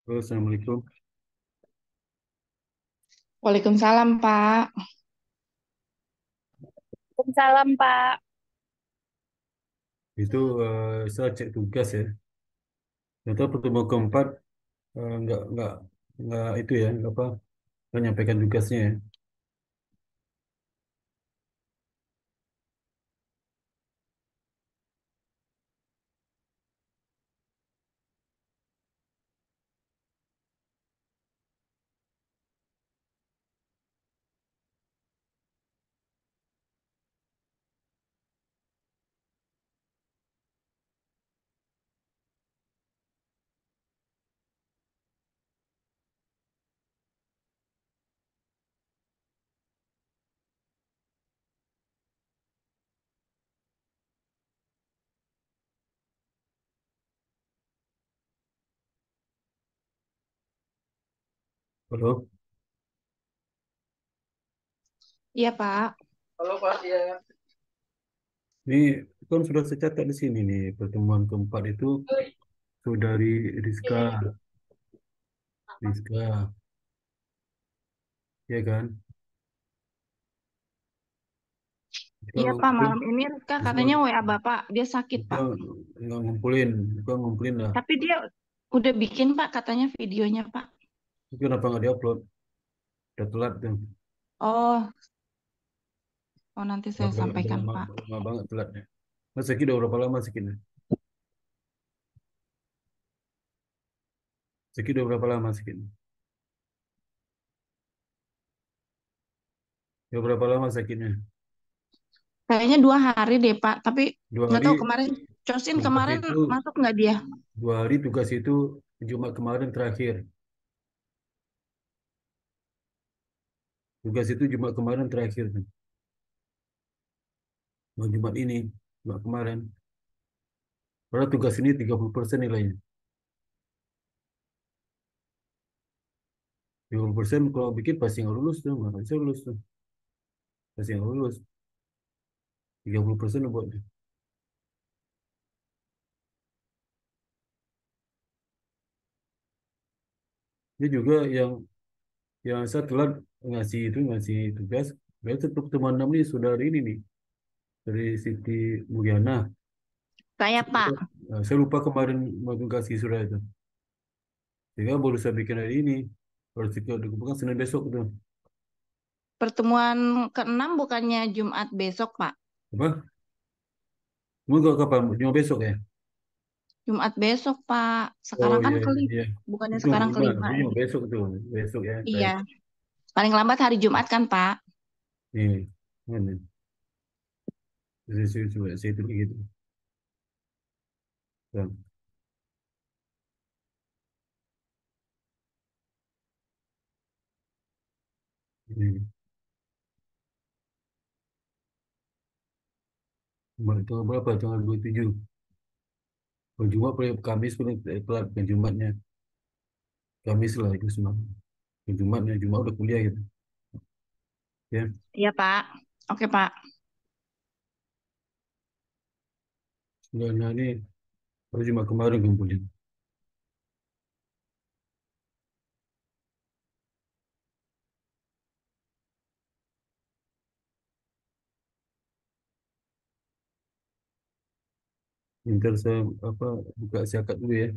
Halo, Assalamualaikum. Waalaikumsalam, Pak. Waalaikumsalam, Pak. Itu saya cek tugas ya. Ternyata pertemuan keempat nggak itu ya, nggak apa, menyampaikan tugasnya ya. Halo, Iya, Pak. ini kan sudah saya catat di sini nih pertemuan keempat itu saudari Rizka, Rizka, ya kan? Rizka Iya, Pak. ngumpulin, Malam ini Rizka Rizka, katanya WA Bapak. Dia sakit, Rizka Pak. nggak ngumpulin, Rizka ngumpulin lah. Tapi dia udah bikin, Pak, katanya videonya, Pak. Itu kenapa nggak diupload? Udah telat tuh. Oh, oh nanti saya Udah sampaikan, lama, Pak. lama banget telatnya. Mas Zaki udah berapa lama sakitnya? Zaki udah berapa lama sakitnya? Udah berapa lama sakitnya? Kayaknya 2 hari deh, Pak. Tapi Dua nggak hari tahu kemarin. Cosin tugas kemarin itu, masuk nggak dia? 2 hari tugas itu Jumat kemarin terakhir. Tugas itu Jumat kemarin terakhir. Nah, Jumat ini, Jumat kemarin. Padahal tugas ini 30% nilainya. 30% kalau bikin pasti nggak lulus tuh, nggak bisa lulus tuh. Pasti nggak lulus. 30% buat dia. Dia juga yang saya telat ngasih tugas. Berarti tetap teman enam ini sudah hari ini nih dari Siti Mulyana. Saya, Pak. Saya lupa kemarin mau kasih surat itu. Sehingga baru saya bikin hari ini. Baru kita dikumpulkan Senin besok tuh. Pertemuan ke-6 bukannya Jumat besok, Pak. Apa? Mau nggak kapan? Cuma besok ya? Jumat besok, Pak. Oh Sekarang kan iya, iya, kelima. iya. Bukannya Itu sekarang lima, kelima. ini cuma besok tuh. Besok ya, Iya. baik. Paling lambat hari Jumat kan, Pak? Ini, ini. Saya itu gitu. Ya, ini. Tanggal berapa? Tanggal 27. Kalau Jumat, Kamis pun telat ke Jumatnya. Kamis lah itu semua. Ke Jumatnya, Jumat udah kuliah gitu. Ya, Iya, Pak. Oke, Pak. nah ini baru Jumat kemarin kumpulin. Ntar saya apa buka siakat dulu ya.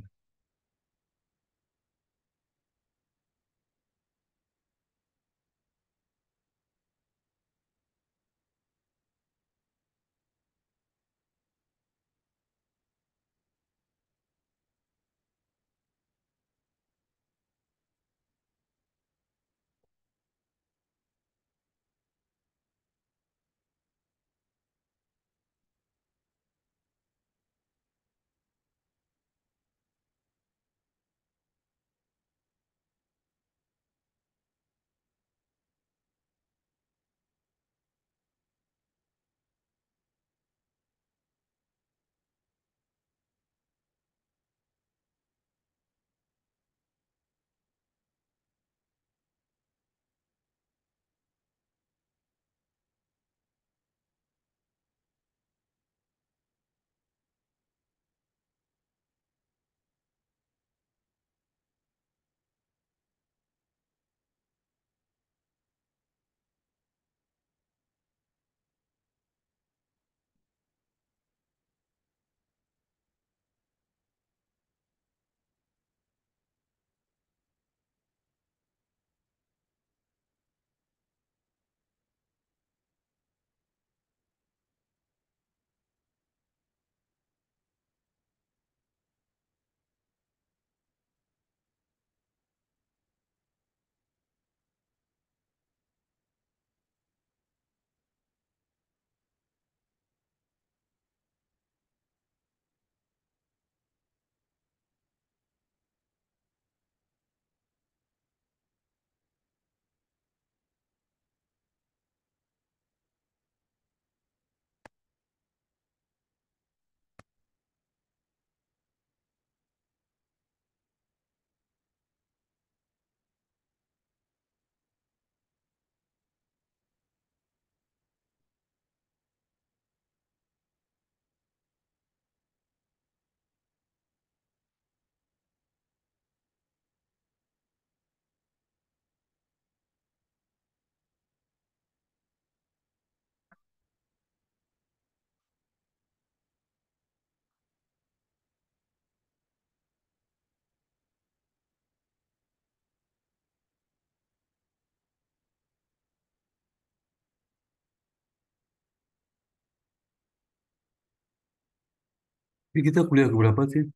Ini kita kuliah ke berapa sih?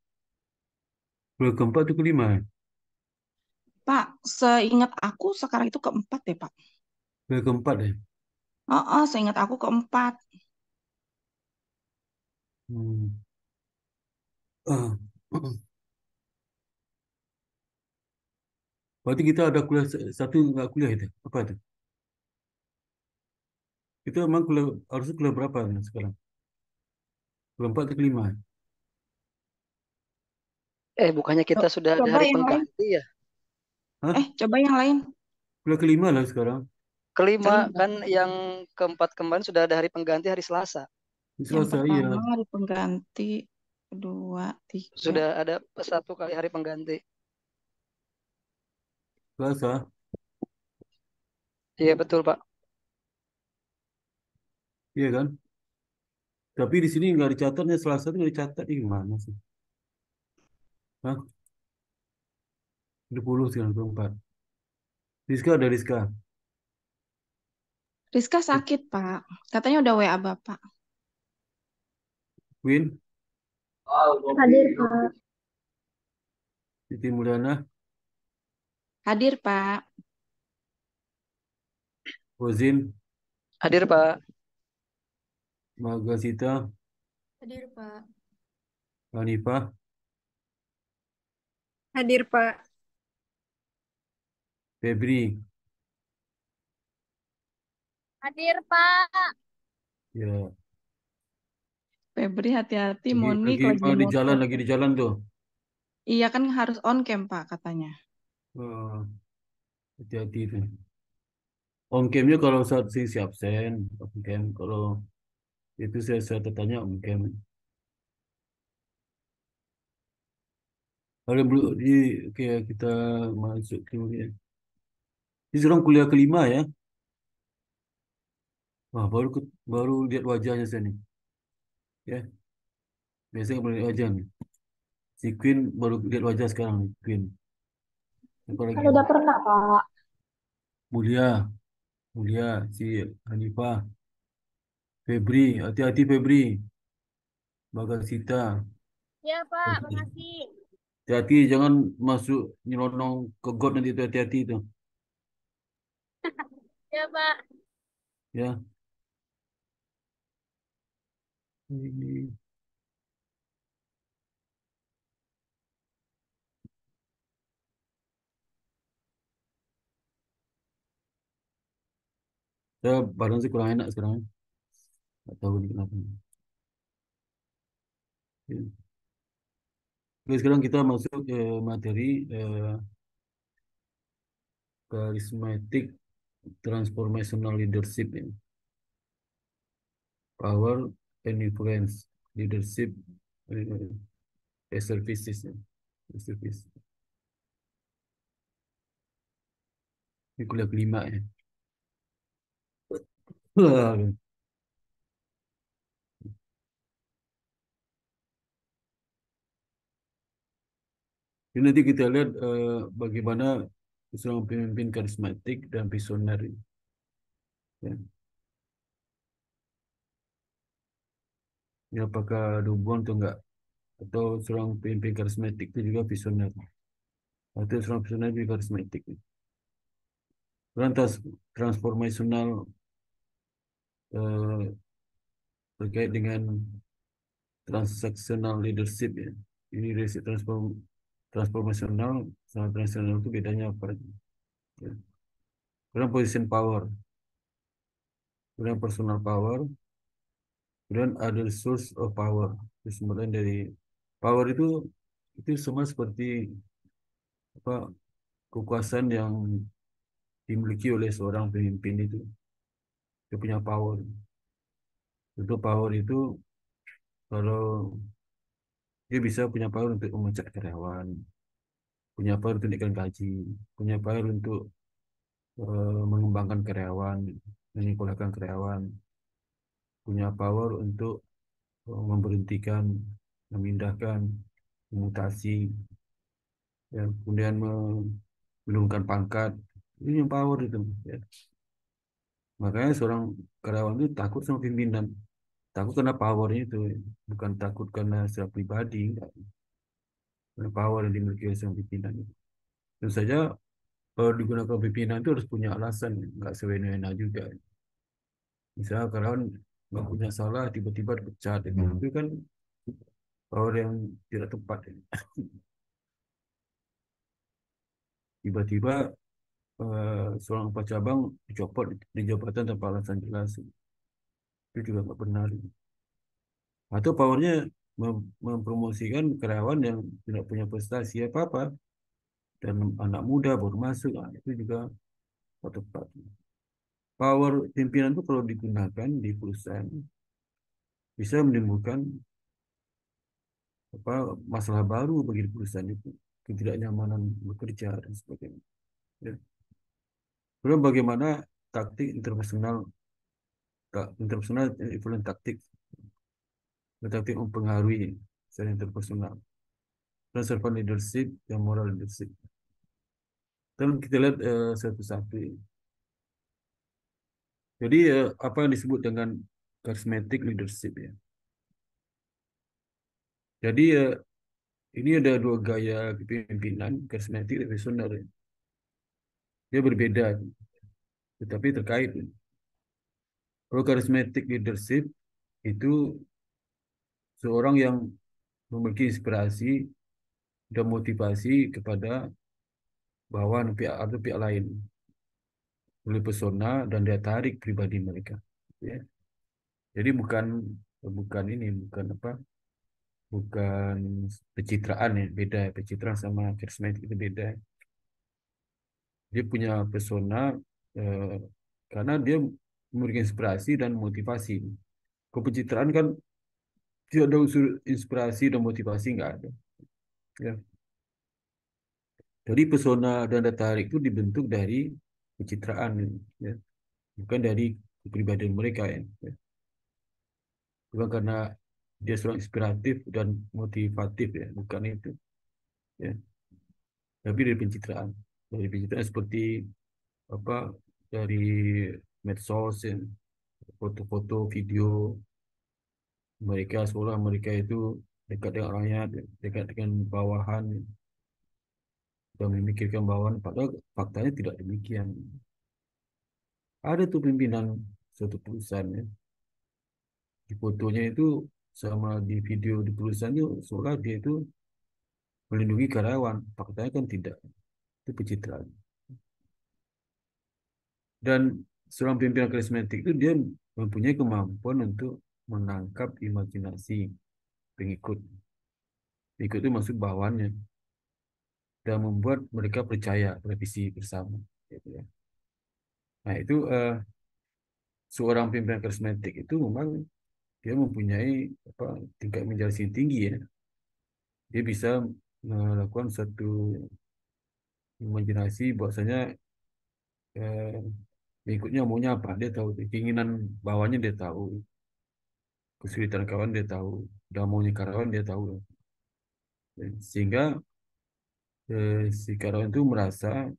Kuliah keempat atau kelima ya? Pak, seingat aku sekarang itu keempat deh, Pak. Kuliah keempat ya? Oh, oh, seingat aku keempat. Hmm. Ah. Berarti kita ada kuliah satu nggak kuliah itu? Apa itu? Kita memang kuliah, harusnya kuliah berapa nih sekarang? Kuliah empat atau kelima? Bukannya kita sudah ada Coba hari yang lain. pengganti ya? Hah? Coba yang lain. Kuliah kelima lah sekarang. Kelima Kelima. kan yang keempat kemarin sudah ada hari pengganti hari Selasa. Di Yang Selasa, iya. pertama hari pengganti, kedua, tiga. Sudah ada satu kali hari pengganti. Selasa, Iya betul Pak. iya kan? Tapi di sini nggak dicatatnya Selasa itu nggak dicatat di mana sih? Hah? 20 sekarang keempat. Rizka ada Rizka. Rizka sakit, Pak. Katanya udah WA Bapak. Queen, Hadir, Kak. Siti Mulyana, Hadir, Pak. Rozin, Hadir Pak. Magasita, Hadir, Pak. Hanifah, Hadir, Pak. Febri. Hadir, Pak. Ya, Febri hati-hati, lagi Monik lagi lagi moto. lagi di jalan tuh. Iya kan harus on cam, Pak, katanya. Oh, hati-hati tuh. On camnya kalau saat si absen, on cam. Kalau itu saya tanya on cam. Kalau belum di kayak kita masuk kuliah. Ini sekarang kuliah kelima ya. Wah, baru lihat wajahnya saya nih. Ya, biasanya nggak boleh lihat wajah nih. Si Queen baru lihat wajah sekarang nih, Queen. Apa lagi? Kan udah pernah, Pak. Mulia, Mulia, si Hanifah, Febri, hati-hati Febri, Bagasita. Ya, Pak. Makasih. Hati-hati jangan masuk nyelonong ke got nanti itu hati-hati itu. Ya, Pak. Ya. Ini saya badan sih kurang enak sekarang. Nggak tahu ini kenapa. Ya. Oke, sekarang kita masuk ke materi charismatic transformational leadership ya. Power and influence leadership services ya. Service. Ini kuliah kelima ya. Jadi nanti kita lihat bagaimana seorang pemimpin karismatik dan visioner. Ya. Ini apakah ada hubungan atau enggak? Atau seorang pemimpin karismatik itu juga visioner. Atau seorang visioner juga karismatik. Lantas transformasional eh, terkait dengan transactional leadership ya. Ini leadership transformasional sama transactional itu bedanya apa? Ya. Kemudian position power, kemudian personal power, kemudian other source of power. Itu sumbernya dari power itu semua seperti apa kekuasaan yang dimiliki oleh seorang pemimpin itu. Dia punya power. Itu power itu kalau dia bisa punya power untuk memecat karyawan, punya power untuk naikkan gaji, punya power untuk mengembangkan karyawan, menyekolahkan karyawan, punya power untuk memberhentikan, memindahkan, memutasi, ya, kemudian menurunkan pangkat. Ini yang power itu. Ya. Makanya seorang karyawan itu takut sama pimpinan. Takut karena powernya itu, bukan takut karena secara pribadi, enggak. Karena power yang dimiliki oleh seorang pimpinan itu. Tentu saja kalau digunakan pimpinan itu harus punya alasan, nggak sewena-wena juga. Misalnya karyawan nggak punya salah, tiba-tiba dipecat, itu kan power yang tidak tepat. Tiba-tiba seorang kepala cabang dicopot di jabatan tanpa alasan jelas, itu juga nggak benar. Atau powernya mempromosikan karyawan yang tidak punya prestasi apa-apa dan anak muda baru masuk, itu juga nggak tepat. Power pimpinan itu kalau digunakan di perusahaan bisa menimbulkan masalah baru bagi perusahaan itu, ketidaknyamanan bekerja dan sebagainya. Ya. Kemudian bagaimana taktik interpersonal, interpersonal equivalent taktik, taktik mempengaruhi secara interpersonal, dan servant leadership dan moral leadership. Dan kita lihat satu-satu. Jadi apa yang disebut dengan charismatic leadership ya. Jadi ini ada dua gaya kepemimpinan, charismatic dan visionary. Dia berbeda, tetapi terkait. Kalau charismatic leadership itu seorang yang memiliki inspirasi dan motivasi kepada bawahan pihak atau pihak lain oleh pesona dan daya tarik pribadi mereka. Ya. Jadi bukan bukan ini, bukan apa, bukan pencitraan ya, beda. Pencitraan sama charismatic itu beda. Dia punya pesona eh, karena dia memberikan inspirasi dan motivasi. Kalau pencitraan kan tidak ada unsur inspirasi dan motivasi, nggak ada. Ya. Jadi pesona dan daya tarik itu dibentuk dari pencitraan, ya. Bukan dari kepribadian mereka ya. Ya. Bukan karena dia seorang inspiratif dan motivatif ya, bukan itu. Ya. Tapi dari pencitraan. Dari pencitraan seperti apa, dari medsos ya, foto-foto, video mereka seolah mereka itu dekat dengan rakyat, dekat dengan bawahan, dan memikirkan bawahan. Padahal faktanya tidak demikian. Ada tuh pimpinan suatu perusahaan ya, di fotonya itu sama di video di perusahaan itu seolah dia itu melindungi karyawan. Faktanya kan tidak. Itu pencitraan. Dan seorang pimpinan karismatik itu dia mempunyai kemampuan untuk menangkap imajinasi pengikut. Pengikut itu masuk bawahannya dan membuat mereka percaya pada visi bersama. Gitu ya. Nah itu seorang pimpinan karismatik itu memang dia mempunyai apa, tingkat imajinasi tinggi ya. Dia bisa melakukan satu imajinasi bahwasanya eh, pengikutnya maunya apa, dia tahu keinginan bawahnya, dia tahu kesulitan kawan, dia tahu dan maunya karyawan, dia tahu. Sehingga si karyawan itu merasa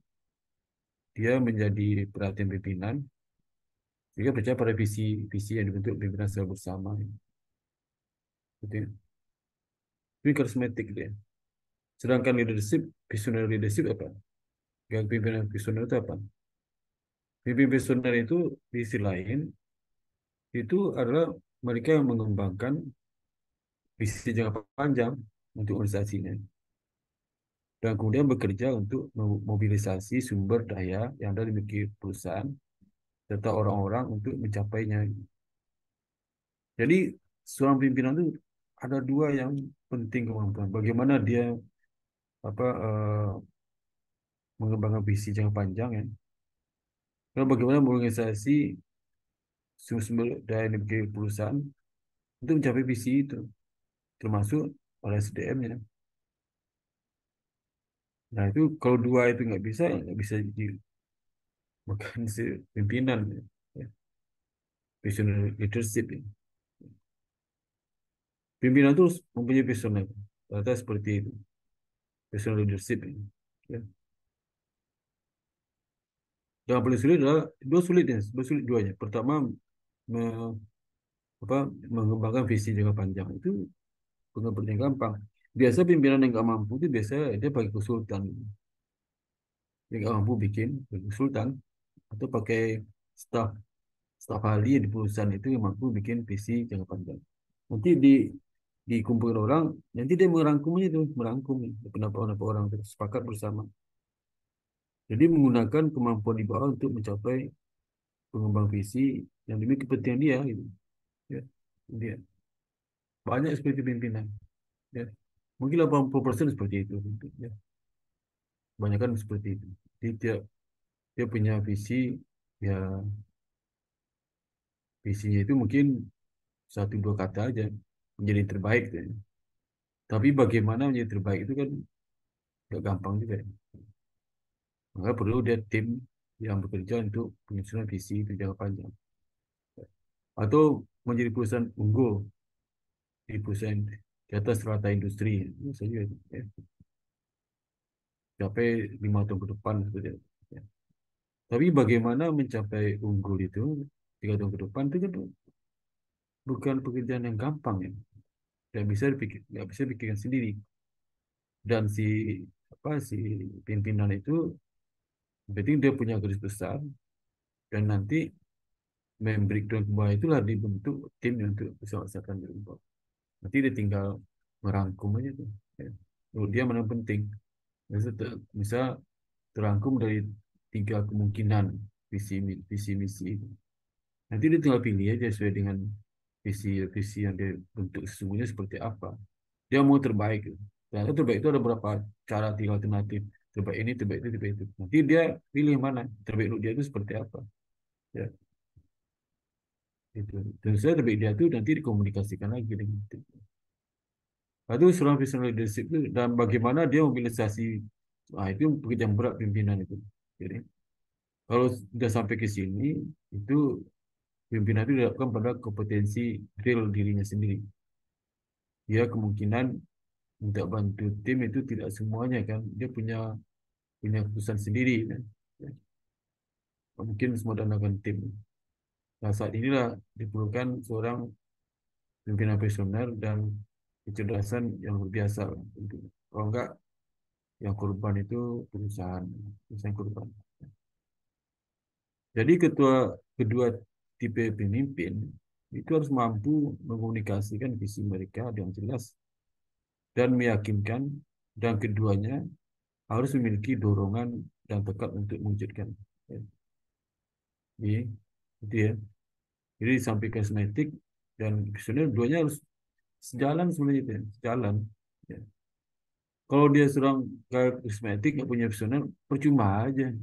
dia menjadi perhatian pimpinan, sehingga percaya pada visi visi yang dibentuk pimpinan secara bersama. Gitu ya. Itu karismatik dia. Sedangkan leadership, visionary leadership apa? Yang pimpinan visioner itu apa? Pimpinan visioner itu di sisi lain itu adalah mereka yang mengembangkan visi jangka panjang untuk organisasinya dan kemudian bekerja untuk memobilisasi sumber daya yang ada di perusahaan serta orang-orang untuk mencapainya. Jadi seorang pimpinan itu ada dua yang penting kemampuan. Bagaimana dia apa mengembangkan visi jangka panjang ya. Lalu bagaimana mengorganisasi sumber daya yang dimiliki perusahaan untuk mencapai visi itu, termasuk oleh SDM-nya. Nah itu kalau dua itu nggak bisa jadi bukan si pimpinan ya. Visionary leadership ya. Pimpinan itu mempunyai visioner. Ternyata seperti itu. Visionary leadership ya. Ya. Yang paling sulit adalah dua sulit duanya. Pertama, apa mengembangkan visi jangka panjang itu bukan yang gampang. Biasa pimpinan yang nggak mampu itu biasa dia pakai konsultan, dia nggak mampu bikin pakai konsultan atau pakai staf staf ahli di perusahaan itu yang mampu bikin visi jangka panjang. Nanti dikumpulkan orang, nanti dia merangkumnya itu, merangkum pendapat-pendapat orang terus sepakat bersama. Jadi menggunakan kemampuan di bawah untuk mencapai pengembang visi yang demi kepentingan dia gitu. Ya, dia banyak seperti pimpinan. Ya. Mungkin 80% seperti itu. Ya. Kebanyakan seperti itu. Jadi dia punya visi, ya visinya itu mungkin satu dua kata aja menjadi terbaik. Gitu ya. Tapi bagaimana menjadi terbaik itu kan gak gampang juga. Maka perlu dia tim yang bekerja untuk penyusunan visi itu jangka panjang. Atau menjadi perusahaan unggul di perusahaan di atas rata industri. Itu saja. Ya. Capai 5 tahun ke depan. Gitu ya. Ya. Tapi bagaimana mencapai unggul itu 3 tahun ke depan itu kan bukan pekerjaan yang gampang ya. Nggak bisa dipikirkan sendiri. Dan si pimpinan itu penting dia punya garis besar dan nanti breakdown ke bawah itulah dibentuk tim untuk bisa melaksanakan dari bawah. Nanti dia tinggal merangkum aja tuh. Ya. Menurut dia mana yang penting. Bisa terangkum dari 3 kemungkinan visi misi itu. Nanti dia tinggal pilih aja sesuai dengan visi yang dia bentuk sesungguhnya seperti apa. Dia mau terbaik. Ternyata terbaik itu ada beberapa cara, 3 alternatif. Terbaik ini, terbaik itu, terbaik itu. Nanti dia pilih mana. Terbaik untuk dia itu seperti apa. Ya, itu. Dan saya terbaik dia itu nanti dikomunikasikan lagi dengan tim. Lalu seorang visionary leadership itu dan bagaimana dia mobilisasi. Nah, itu pekerjaan berat pimpinan itu. Jadi, kalau sudah sampai ke sini, itu pimpinan itu dilakukan pada kompetensi real dirinya sendiri. Dia kemungkinan minta bantu tim itu tidak semuanya kan. Dia punya keputusan sendiri kan. Ya. Mungkin semua danakan tim. Nah, saat inilah diperlukan seorang pimpinan visioner dan kecerdasan yang luar biasa. Kalau enggak, yang korban itu perusahaan korban. Jadi kedua tipe pemimpin itu harus mampu mengkomunikasikan visi mereka dengan jelas dan meyakinkan, dan keduanya harus memiliki dorongan dan tekad untuk mewujudkan. Ya. Jadi, itu ya. Jadi sampai karismatik dan visioner duanya harus sejalan sebenarnya itu, ya. Sejalan. Ya. Kalau dia seorang karismatik nggak punya visioner, percuma aja.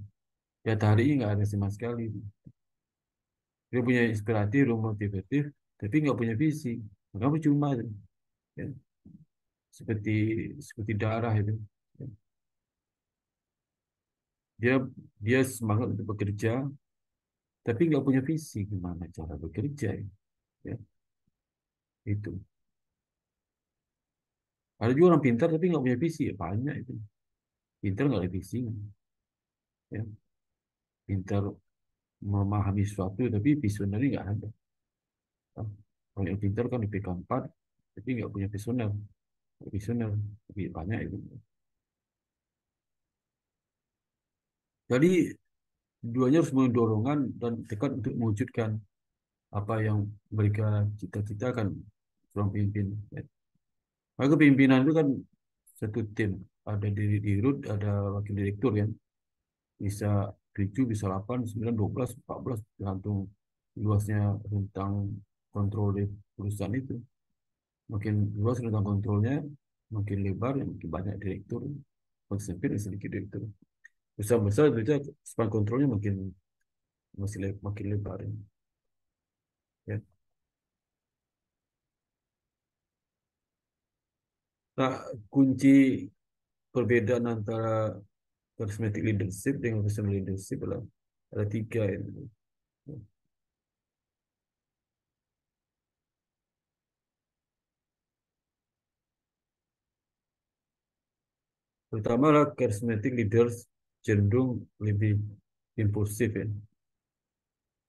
Ya tariknya nggak ada sama sekali. Dia punya inspiratif, motivatif, tapi nggak punya visi. Maka percuma. Ya. Seperti seperti darah itu. Ya. Dia dia semangat untuk bekerja, tapi nggak punya visi gimana cara bekerja. Ya. Itu. Ada juga orang pintar tapi nggak punya visi, ya banyak itu. Pintar nggak ada visi. Ya. Pintar memahami sesuatu tapi visioner nggak ada. Ya. Kalau yang pintar kan IPK 4, tapi nggak punya visioner. Visioner, tapi banyak itu. Jadi duanya harus mendorongkan dan tekad untuk mewujudkan apa yang mereka cita-citakan seorang pemimpin. Ya. Maka pimpinan itu kan satu tim, ada dirut, ada wakil direktur kan, bisa 7, bisa 8, 9, 12, 14, tergantung luasnya rentang kontrol di perusahaan itu. Makin luas rentang kontrolnya, makin lebar, makin banyak direktur, makin sempit, sedikit direktur. Perusahaan besar itu span kontrolnya makin lebar. Ya. Nah, kunci perbedaan antara charismatic leadership dengan visionary leadership adalah ada 3 ini. Pertama adalah charismatic leaders cenderung lebih impulsif ya,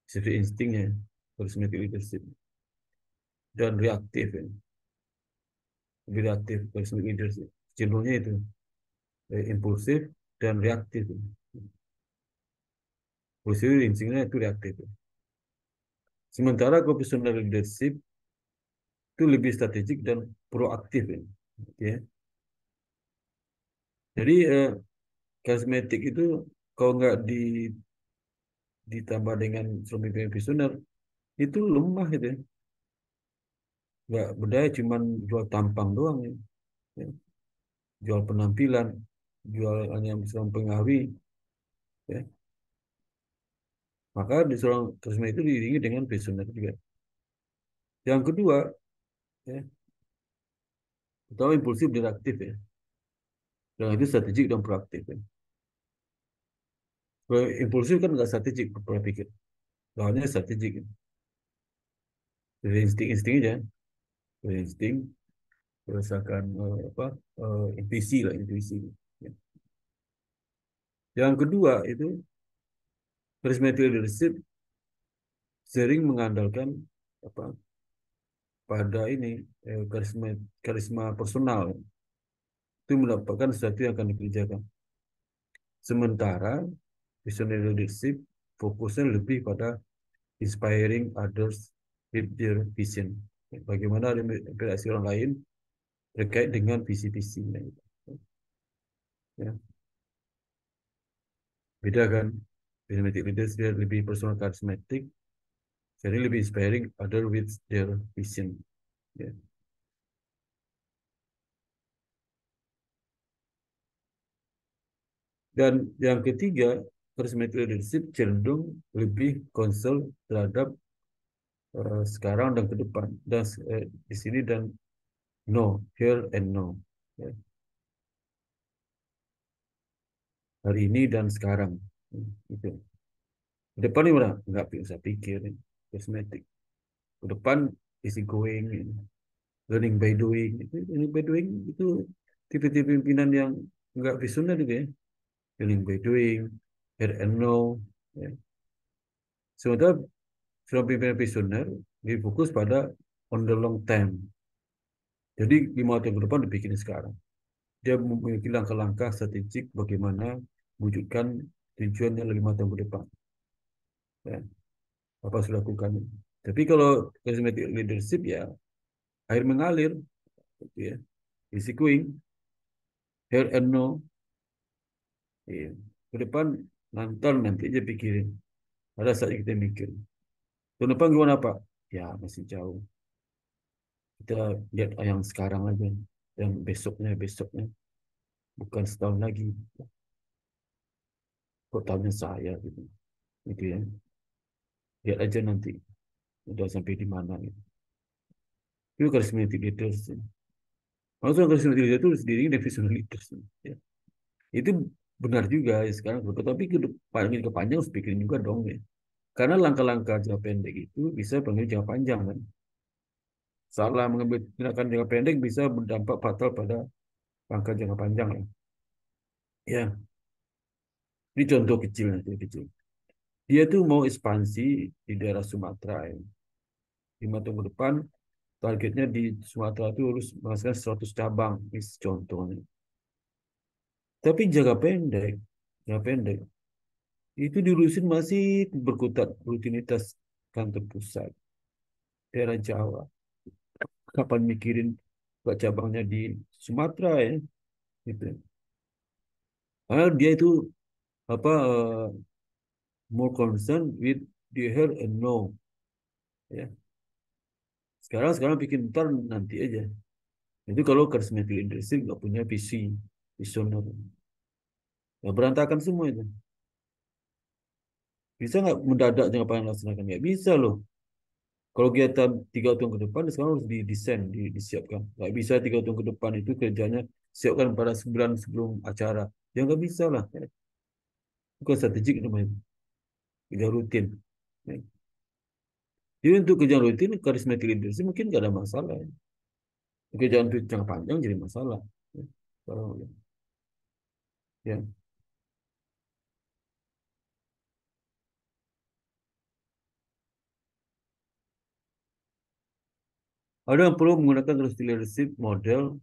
seperti instingnya charismatic leadership. dan reaktif ya. Lebih reaktif charismatic leadership. Cenderungnya itu impulsif dan reaktif. Impulsif instinknya itu reaktif. Sementara professional leadership itu lebih strategik dan proaktif ya. Oke. Jadi karismatik itu kalau nggak ditambah dengan pemimpin visioner itu lemah gitu ya. Nggak berdaya, cuman jual tampang doang ya. Ya. Jual penampilan, jual hanya bisa mempengaruhi ya. Maka di seorang karisma itu diiringi dengan visioner juga. Yang kedua ya, pertama impulsif dan aktif ya. Dan itu strategik dan proaktif ya. Kalau impulsif kan nggak strategik, pola pikir. Lawannya strategik. Ya. Dari insting-insting aja, dari insting berdasarkan intuisi lah, intuisi. Ya. Yang kedua itu charismatic leadership sering mengandalkan apa pada ini karisma karisma personal itu mendapatkan sesuatu yang akan dikerjakan. Sementara visionary leadership fokusnya lebih pada inspiring others with their vision. Bagaimana inspirasi orang lain terkait dengan visi-visinya. Ya, beda kan? Charismatic leaders dia lebih personal charismatic, jadi lebih inspiring other with their vision. Ya. Dan yang ketiga, charismatic leadership cenderung lebih concern terhadap sekarang dan ke depan. Dan di sini dan no, here and now. Ya. Hari ini dan sekarang. Gitu. Ke depan ini orang nggak bisa pikir. Charismatic. Ke depan easy going. Learning by doing. Learning by doing itu tipe-tipe pimpinan yang nggak visioner juga ya. Learning by doing, here and now. Ya. Sementara seorang pimpinan visioner difokus pada on the long term. Jadi 5 tahun ke depan dibikin sekarang. Dia memiliki langkah-langkah strategik bagaimana wujudkan tujuan yang 5 tahun ke depan. Ya, apa sudah lakukan. Tapi kalau charismatic leadership ya air mengalir, gitu ya. Easy going, here and now. Ya. Ke depan nanti aja pikirin. Ada saat kita mikir. Tahun depan gimana Pak? Ya masih jauh. Kita lihat yang sekarang aja. Dan besoknya. Bukan setahun lagi. Kok tahunya saya gitu. Gitu ya. Lihat aja nanti. Udah sampai di mana gitu. Itu charismatic leaders. Ya. Maksudnya charismatic leaders itu sendiri dan visionary leaders. Ya. Itu benar juga ya sekarang. Tapi ke depan, ke panjang harus pikirin juga dong ya. Karena langkah-langkah jangka pendek itu bisa pengaruh jangka panjang kan. Salah mengambil tindakan jangka pendek bisa berdampak fatal pada langkah jangka panjang ya. Ya, ini contoh kecil nanti kecil. Dia tuh mau ekspansi di daerah Sumatera ya. 5 tahun ke depan targetnya di Sumatera itu harus menghasilkan 100 cabang, ini contohnya. Tapi jangka pendek itu diurusin masih berkutat rutinitas kantor pusat daerah Jawa. Kapan mikirin buat cabangnya di Sumatera ya, gitu. Karena dia itu apa more concerned with the here and now, ya. Sekarang bikin ntar nanti aja. Itu kalau charismatic leadership nggak punya visi, visioner, ya berantakan semua itu. Bisa nggak mendadak jangka panjang laksanakan? Nggak bisa loh. Kalau kegiatan 3 tahun ke depan, sekarang harus didesain, disiapkan. Nggak bisa 3 tahun ke depan itu kerjanya siapkan pada sebulan sebelum acara. Ya nggak bisa lah. Bukan strategik namanya. Kerja rutin. Ya. Jadi untuk kerja rutin, charismatic leadership mungkin nggak ada masalah. Ya. Kerjaan untuk jangka panjang jadi masalah. Ya. Ya. Ada yang perlu menggunakan trusted leadership model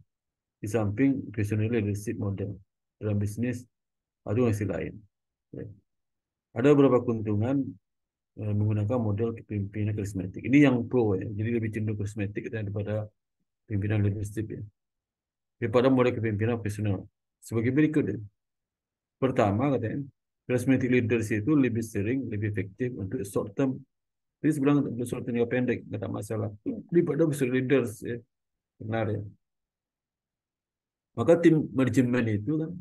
di samping visionary leadership model dalam bisnis atau hasil lain. Ya. Ada beberapa keuntungan menggunakan model kepemimpinan karismatik. Ini yang pro ya. Jadi lebih cenderung karismatik daripada pimpinan leadership ya. Daripada model kepemimpinan profesional. Sebagai berikut ya. Pertama katanya, charismatic leaders itu lebih sering, lebih efektif untuk short term. Jadi sebenarnya untuk short term jangka pendek, nggak ada masalah. Daripada visionary leaders ya. Benar ya. Maka tim manajemen itu kan,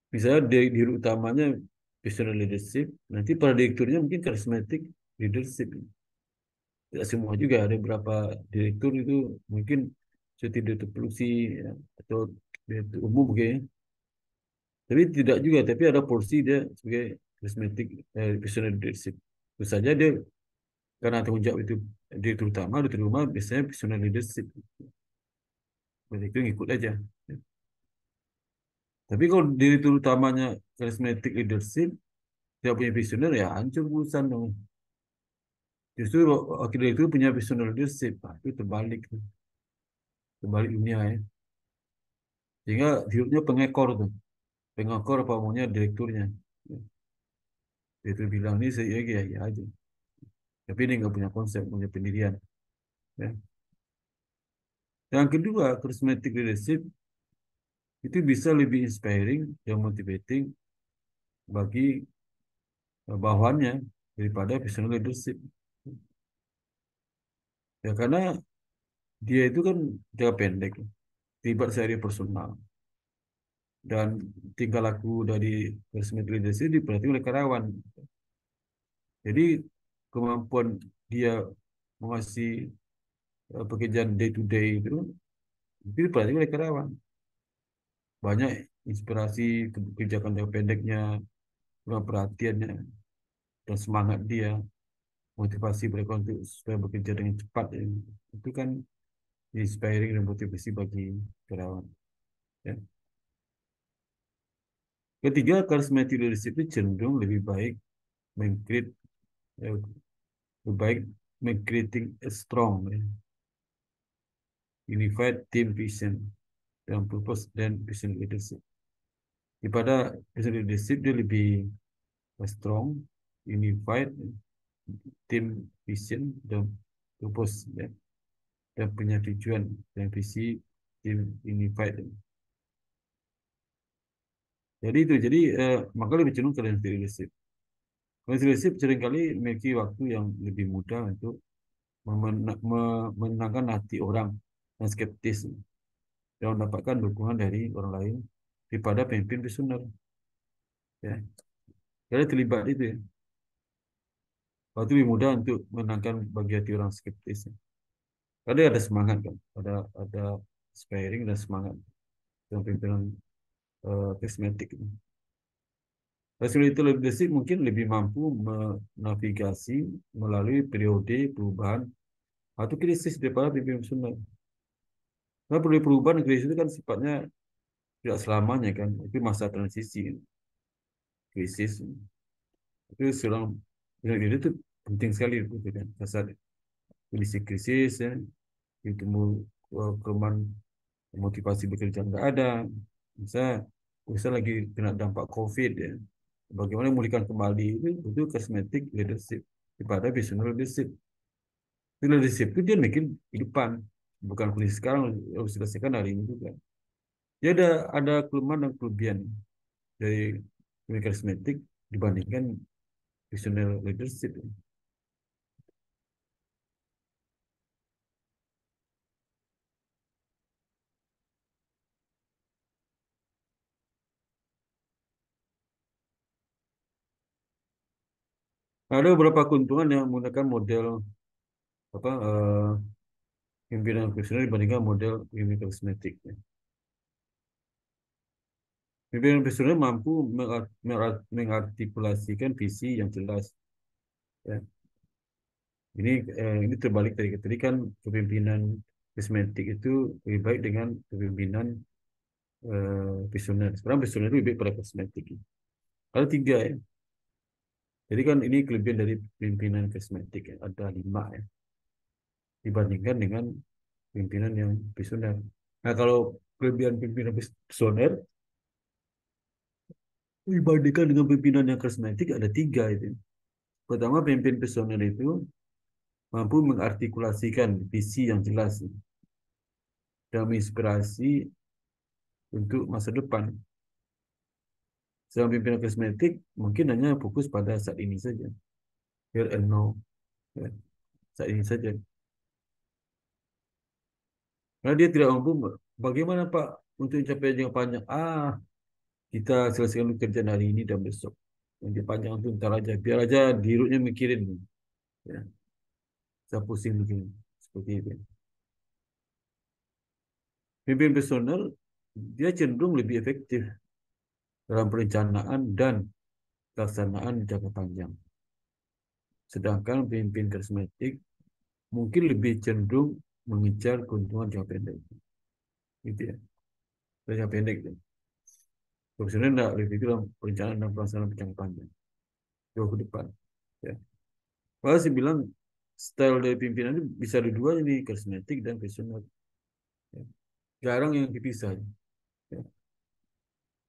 misalnya direktur utamanya visionary leadership, nanti para direkturnya mungkin charismatic leadership. Tidak semua juga, ada beberapa direktur itu mungkin seperti direktur produksi ya, atau direktur umum mungkin ya. Tapi tidak juga, tapi ada porsi dia sebagai charismatic visionary leadership. Tentu saja dia karena tanggung jawab itu direktur utama, direktur rumah biasanya visionary leadership. Berarti itu ngikut aja. Tapi kalau direktur utamanya charismatic leadership, tidak punya visioner ya hancur perusahaan dong. Justru wakil direktur punya visionary leadership, nah, itu terbalik, terbalik dunia ya. Sehingga hidupnya pengekor tuh, pengekor apa maunya direkturnya. Direktur bilang ini saya ya aja. Tapi ini nggak punya konsep, punya pendirian. Ya. Yang kedua, charismatic leadership itu bisa lebih inspiring dan motivating bagi bawahannya daripada visionary leadership. Ya karena dia itu kan jangka pendek, terlibat secara personal. Dan tingkah laku dari charismatic leadership diperhatikan oleh karyawan. Jadi kemampuan dia mengasih pekerjaan day to day itu diperhatikan oleh karyawan. Banyak inspirasi kebijakan jangka pendeknya, perhatiannya, dan semangat dia, motivasi mereka untuk supaya bekerja dengan cepat. Ya. Itu kan inspiring dan motivasi bagi karyawan. Ya. Ketiga, charismatic leadership itu cenderung lebih baik meng-create lebih baik creating a strong unified team vision dan purpose dan vision leadership. Daripada vision leadership dia lebih strong, unified team vision dan purpose ya. Dan punya tujuan dan visi team unified. Jadi itu maka lebih cenderung ke leadership. Leadership seringkali memiliki waktu yang lebih mudah untuk memenangkan hati orang yang skeptis dan mendapatkan dukungan dari orang lain daripada pemimpin visioner. Ya, jadi terlibat itu ya. Waktu lebih mudah untuk menangkan bagi hati orang skeptis. Ada semangat kan, ada inspiring dan semangat yang pimpinan karismatik. Facilitator leadership mungkin lebih mampu menavigasi melalui periode perubahan atau krisis daripada pimpinan visioner. Nah, periode perubahan dan krisis itu kan sifatnya tidak selamanya kan, itu masa transisi, krisis. Itu seorang leader itu penting sekali itu kan, saat kondisi krisis ya, itu kelemahan motivasi bekerja nggak ada, bisa lagi kena dampak COVID ya. Bagaimana memulihkan kembali itu charismatic leadership daripada visionary leadership. Leadership itu dia bikin di depan, bukan kondisi sekarang harus diselesaikan hari ini juga. Ya ada kelemahan dan kelebihan dari charismatic dibandingkan visionary leadership. Ada beberapa keuntungan yang menggunakan model apa pimpinan visioner dibandingkan model pimpinan karismatik. Pimpinan visioner mampu mengartikulasikan visi yang jelas. Ya. Ini terbalik dari tadi kan kepemimpinan karismatik itu lebih baik dengan kepemimpinan visioner. Sekarang visioner itu lebih baik pada karismatik. Ada tiga ya. Jadi kan ini kelebihan dari pimpinan karismatik ya. Ada 5 ya. dibandingkan dengan pimpinan yang visioner. Nah, kalau kelebihan pimpinan visioner dibandingkan dengan pimpinan yang karismatik ada tiga itu. Pertama, pemimpin visioner itu mampu mengartikulasikan visi yang jelas dan menginspirasi untuk masa depan. Sedang pimpinan karismatik mungkin hanya fokus pada saat ini saja, here and now, ya, saat ini saja. Karena dia tidak mampu, bagaimana Pak untuk mencapai jangka panjang? Kita selesaikan kerjaan hari ini dan besok. Yang jangka panjang itu ntar aja, biar aja dirutnya mikirin. Ya, saya pusing bikin seperti itu. Pemimpin personal dia cenderung lebih efektif dalam perencanaan dan pelaksanaan jangka panjang. Sedangkan pemimpin karismatik mungkin lebih cenderung mengejar keuntungan jangka pendek. Gitu ya. Jangka pendek itu. Profesional tidak lebih dalam perencanaan dan pelaksanaan jangka panjang. Jauh ke depan. Ya. Malah saya bilang style dari pimpinan itu bisa ada dua ini, karismatik dan visioner. Ya. Jarang yang dipisah. Ya.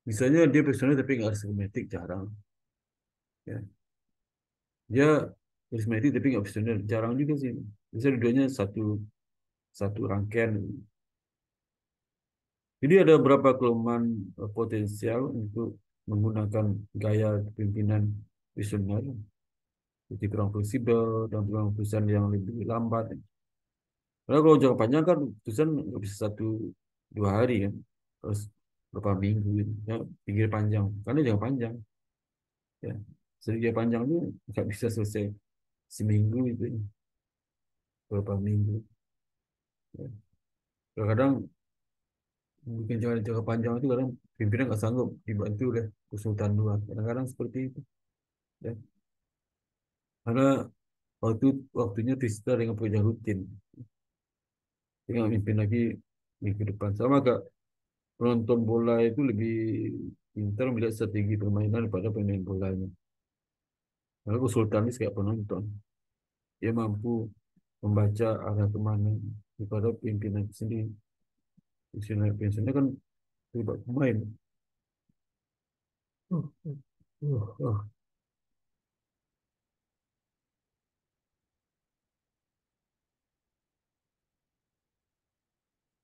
Misalnya dia visioner tapi nggak karismatik, jarang. Ya. Dia karismatik tapi nggak visioner, jarang juga sih. Bisa dua-duanya satu satu rangkaian. Jadi ada beberapa kelemahan potensial untuk menggunakan gaya kepemimpinan visioner, seperti kurang fleksibel dan kurang keputusan yang lebih lambat. Karena kalau jangka panjang kan keputusan nggak bisa satu dua hari kan, harus beberapa minggu gitu. Ya, pikir panjang, karena jangka panjang. Ya, jangka panjang itu nggak bisa selesai seminggu itu, beberapa minggu. Ya. Kadang-kadang mungkin jangka panjang itu kadang pimpinan nggak sanggup dibantu oleh konsultan luar. Kadang-kadang seperti itu. Ya. Karena waktunya tersetar dengan pekerjaan rutin. Tinggal mimpin lagi minggu depan. Sama kak, penonton bola itu lebih pintar melihat strategi permainan daripada pemain bolanya. Karena konsultan ini kayak penonton. Dia mampu membaca arah kemana daripada pimpinan sendiri. Pensiunnya kan hebat pemain. Uh, uh, uh.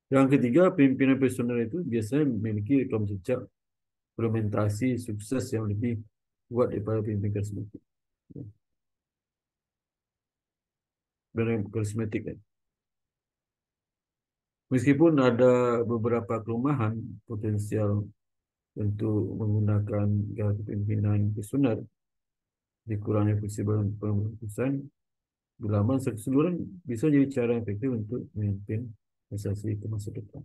Yang ketiga, pimpinan personal itu biasanya memiliki rekam jejak implementasi sukses yang lebih kuat daripada pimpinan karismatik. Dan karismatik kan. Meskipun ada beberapa kelemahan potensial untuk menggunakan gaya kepemimpinan visioner, dikurangnya fleksibel keputusan, bila mana keseluruhan bisa jadi cara efektif untuk memimpin organisasi ke masa depan.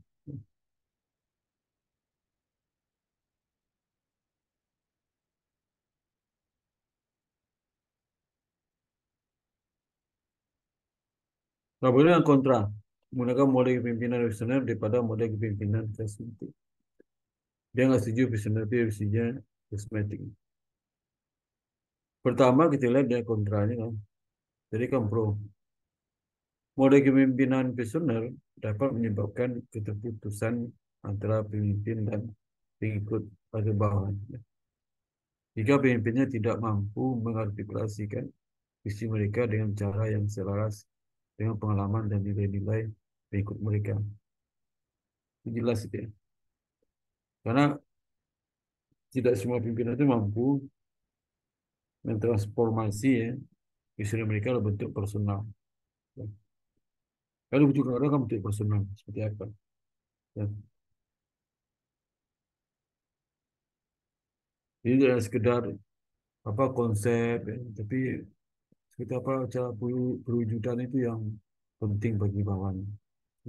Nah, boleh yang kontra, menggunakan model kepemimpinan visioner daripada model kepemimpinan karismatik. Dia nggak setuju visioner itu visinya karismatik. Pertama kita lihat dia kontranya kan. Jadi kan pro. Model kepemimpinan visioner dapat menyebabkan keterputusan antara pemimpin dan pengikut pada bawahan. Jika pemimpinnya tidak mampu mengartikulasikan visi mereka dengan cara yang selaras dengan pengalaman dan nilai-nilai pengikut mereka. Itu jelas itu ya. Karena tidak semua pimpinan itu mampu mentransformasi ya, visi mereka dalam bentuk personal. Kalau bentuk orang kan bentuk personal seperti apa? Ya. Jadi tidak sekedar apa konsep, ya, tapi seperti apa cara perwujudan itu yang penting bagi bawahan.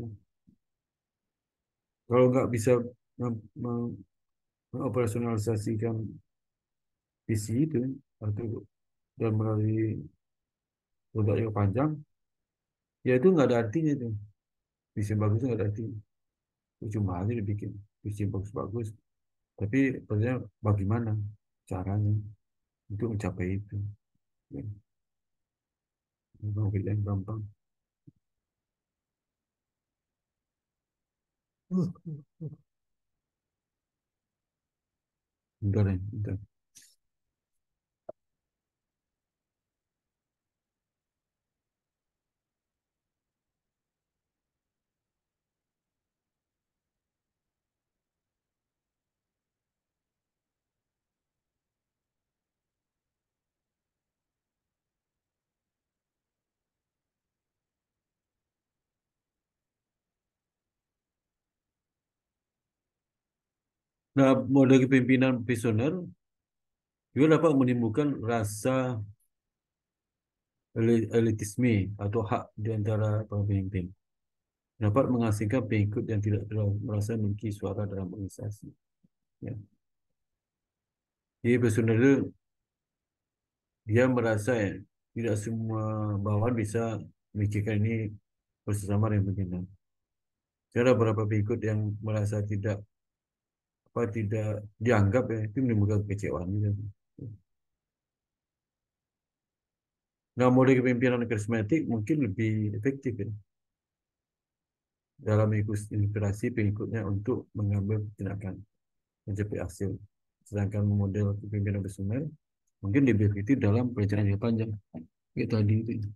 Ya. Kalau nggak bisa mengoperasionalisasikan visi itu atau dan melalui produk yang panjang, ya itu nggak ada artinya itu. Visi yang bagus itu nggak ada artinya. Itu cuma aja dibikin visi yang bagus-bagus, tapi pertanyaan bagaimana caranya untuk mencapai itu. Ya. Yang gampang. Bentar ya, bentar. Nah, model kepemimpinan visioner juga dapat menimbulkan rasa elitisme atau hak di antara para pemimpin. Dapat mengasingkan pengikut yang tidak terlalu merasa memiliki suara dalam organisasi. Ya. Jadi visioner itu dia merasa ya, tidak semua bawahan bisa memikirkan ini bersama dengan pimpinan. Ada beberapa pengikut yang merasa tidak dianggap ya, itu menimbulkan kekecewaan gitu. Nah, model kepemimpinan karismatik mungkin lebih efektif ya, dalam menginspirasi pengikutnya untuk mengambil tindakan mencapai hasil. Sedangkan model kepemimpinan visioner mungkin lebih efektif dalam perencanaan jangka panjang. Itu tadi itu.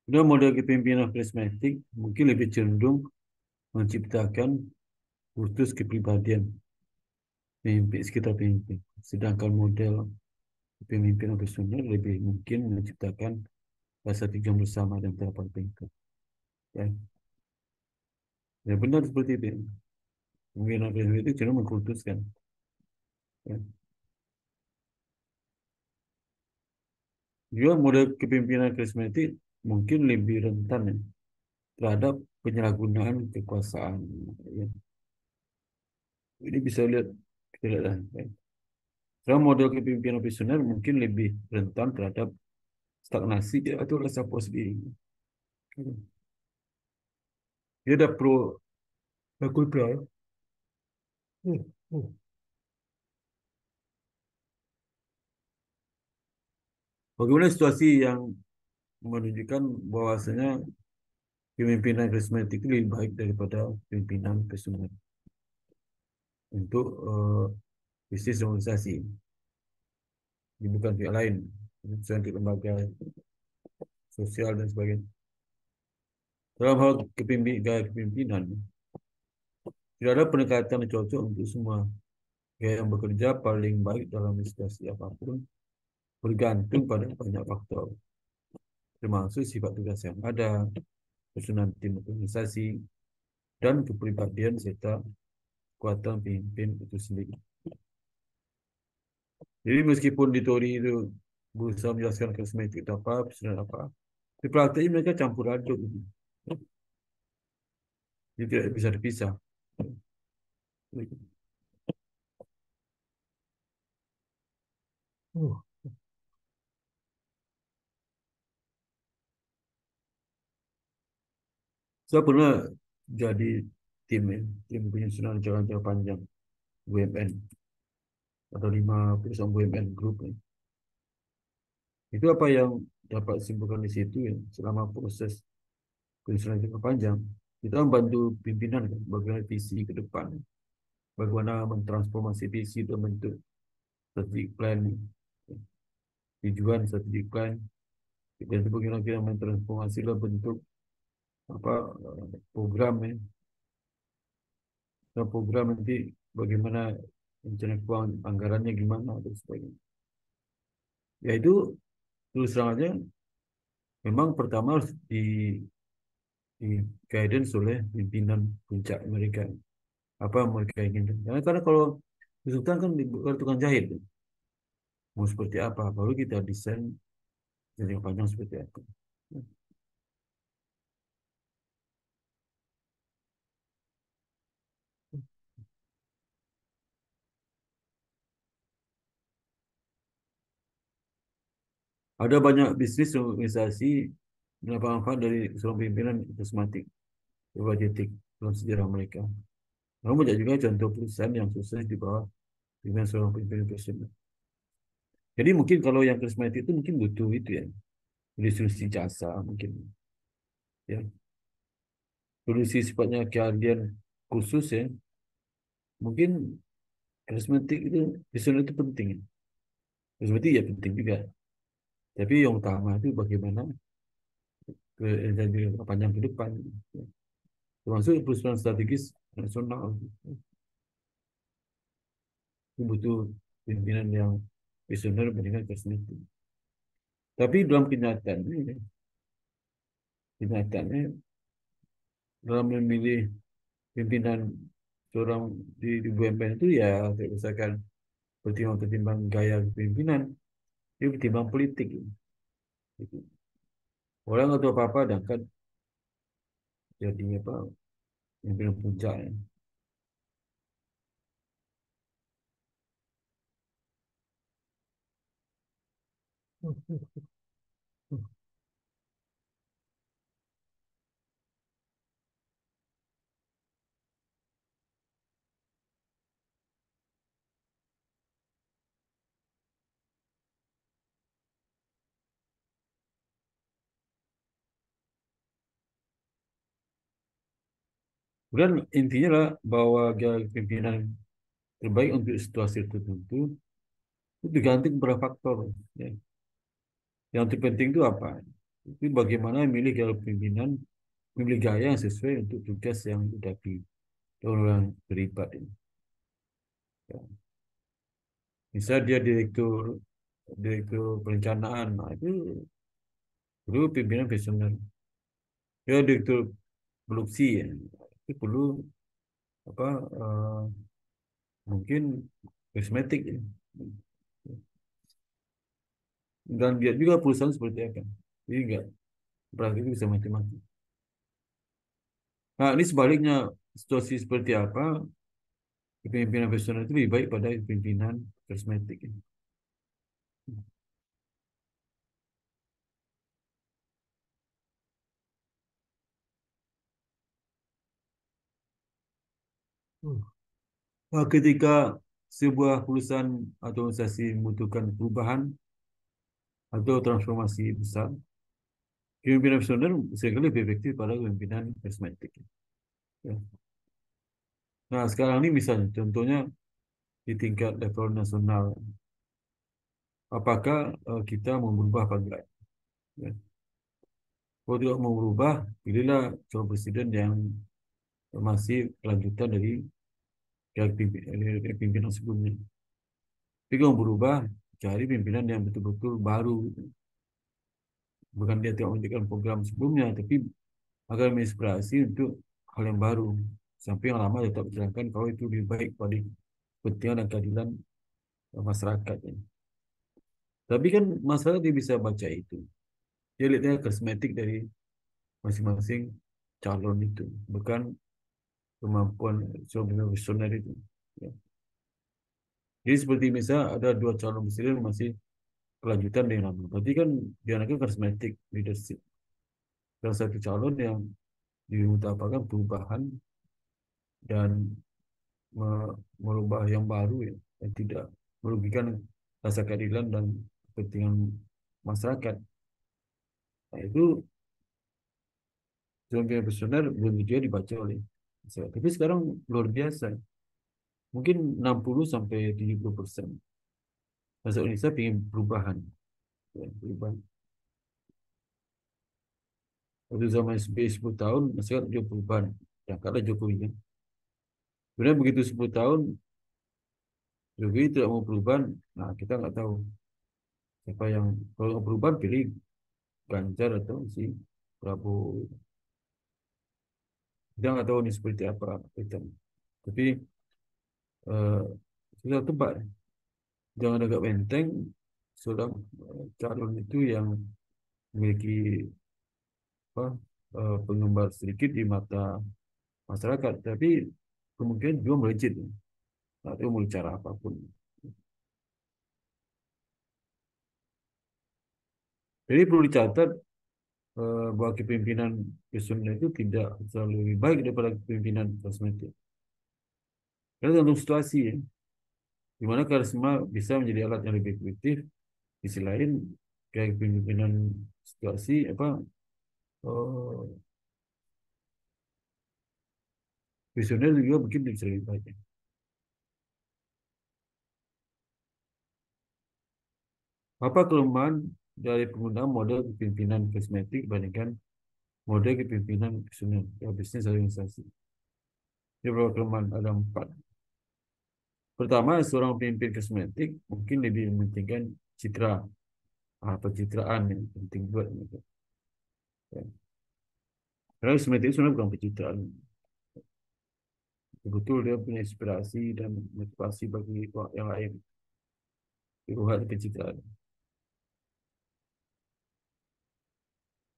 Nah, model kepemimpinan karismatik mungkin lebih cenderung menciptakan kultus kepribadian pemimpin sekitar pemimpin. Sedangkan model kepemimpinan visioner lebih mungkin menciptakan rasa tujuan bersama dan para pengikut. Ya. Ya benar seperti itu. Kepemimpinan visioner itu cenderung mengkultuskan. Ya. Juga model kepemimpinan karismatik mungkin lebih rentan ya, terhadap penyalahgunaan kekuasaan. Ya. Ini bisa lihat, kita lihat lah. Ya. Kalau model kepemimpinan visioner mungkin lebih rentan terhadap stagnasi ya, atau rasa puas diri. Dia ada pro dan kontra. Hmm, hmm. Bagaimana situasi yang menunjukkan bahwasanya pemimpinan karismatik itu lebih baik daripada pimpinan visioner untuk bisnis organisasi, ini bukan pihak lain, misalnya di lembaga sosial dan sebagainya. Dalam hal gaya kepemimpinan, tidak ada pendekatan yang cocok untuk semua. Gaya yang bekerja paling baik dalam situasi apapun bergantung pada banyak faktor, termasuk sifat tugas yang ada, pesusunan tim organisasi, dan kepribadian serta kekuatan pemimpin itu sendiri. Jadi meskipun di teori itu berusaha menjelaskan karismatik itu apa, pesusunan apa, di praktiknya mereka campur aduk. Jadi tidak bisa dipisah. Uh. Saya pernah jadi tim penyusunan jangka panjang BUMN atau 5 perusahaan BUMN Group. Itu apa yang dapat simpulkan di situ ya, selama proses penyusunan jangka panjang, kita membantu pimpinan kan, bagaimana visi ke depan, bagaimana mentransformasi visi itu bentuk strategic plan, tujuan strategic plan, dan itu bagaimana kita mentransformasi dalam bentuk apa program ya, dan program nanti bagaimana rencana keuangan anggarannya gimana dan sebagainya. Ya itu terus terang aja memang pertama harus di guidance oleh pimpinan puncak mereka apa yang mereka inginkan. Karena kalau Sultan kan bukan tukang jahit, mau seperti apa, baru kita desain jangka panjang seperti apa. Ada banyak bisnis dan organisasi mendapat manfaat dari seorang pimpinan karismatik, energetik dalam sejarah mereka. Namun banyak juga contoh perusahaan yang sukses di bawah pimpinan seorang pimpinan presiden. Jadi mungkin kalau yang karismatik itu mungkin butuh itu ya, distribusi jasa mungkin ya, produksi sifatnya keahlian khusus ya. Mungkin karismatik itu visioner itu penting. Karismatik ya penting juga. Tapi yang utama itu bagaimana ke panjang ke depan. Termasuk perusahaan strategis nasional. Itu butuh pimpinan yang visioner dengan karismatik. Tapi dalam kenyataannya dalam memilih pimpinan seorang di BUMN itu ya berdasarkan pertimbangan gaya pimpinan, itu pertimbangan politik. Gitu. Orang atau apa-apa dan kan jadi apa pimpinan puncak ya. Kemudian intinya lah bahwa gaya pimpinan terbaik untuk situasi tertentu itu diganti beberapa faktor. Ya. Yang terpenting itu apa? Itu bagaimana memilih gaya pimpinan, memilih gaya yang sesuai untuk tugas yang dihadapi orang terlibat ini. Ya. Misal dia direktur perencanaan, nah itu perlu pimpinan visioner. Dia direktur produksi, ya. Itu perlu apa? Mungkin kosmetik, ya. Dan lihat juga perusahaan seperti apa. Jadi enggak berarti itu bisa macam-macam. Nah, ini sebaliknya situasi seperti apa? Pimpinan visioner itu lebih baik pada pimpinan kosmetik. Ya. Nah, ketika sebuah perusahaan atau organisasi membutuhkan perubahan atau transformasi besar, pimpinan visioner seringkali lebih efektif pada pimpinan karismatik. Ya. Nah, sekarang ini misalnya, contohnya di tingkat level nasional, apakah kita mau berubah apa enggak? Ya. Kalau tidak mau berubah, pilihlah calon presiden yang masih kelanjutan dari pimpinan sebelumnya. Tapi kalau berubah, cari pimpinan yang betul-betul baru. Bukan dia tidak menunjukkan program sebelumnya, tapi agar menginspirasi untuk hal yang baru. Sampai yang lama tetap dijalankan kalau itu lebih baik pada kepentingan dan keadilan masyarakat. Ya. Tapi kan masyarakat dia bisa baca itu. Dia lihatnya kosmetik dari masing-masing calon itu, bukan kemampuan seorang visioner itu. Ya. Jadi seperti misal ada dua calon presiden masih kelanjutan dengan lama. Berarti kan dianggap karismatik leadership. Salah satu calon yang diutamakan perubahan dan merubah yang baru ya, yang tidak merugikan rasa keadilan dan kepentingan masyarakat. Nah, itu zombie visioner belum juga dibaca oleh masyarakat. Tapi sekarang luar biasa. Mungkin 60-70% masyarakat Indonesia ingin perubahan. Ya, perubahan. Waktu zaman SBY 10 tahun, masyarakat juga perubahan. Ya, karena Jokowi kan. Kemudian begitu 10 tahun, Jokowi tidak mau perubahan. Nah, kita nggak tahu siapa yang, kalau nggak perubahan, pilih Ganjar atau si Prabowo. Kita nggak tahu ini seperti apa. Tapi eh, sudah tebak. Jangan agak benteng seorang calon itu yang memiliki apa, penggemar sedikit di mata masyarakat, tapi kemungkinan juga melejit atau mau cara apapun. Jadi perlu dicatat bahwa kepemimpinan visioner itu tidak selalu lebih baik daripada kepemimpinan karismatik. Karena tergantung situasi ya. Di mana karisma bisa menjadi alat yang lebih efektif. Di sisi lain, kayak kepemimpinan situasi eh, visioner juga mungkin bisa lebih baik. Ya. Apa kelemahan dari penggunaan model kepemimpinan karismatik dibandingkan model kepemimpinan visioner ya, bisnis organisasi? Dia beberapa kelemahan ada 4. Pertama, seorang pemimpin karismatik mungkin lebih mementingkan citra, pencitraan yang penting buat mereka. Ya. Karena karismatik itu sebenarnya bukan pencitraan. Betul dia punya inspirasi dan motivasi bagi yang lain. Ruhat pencitraan.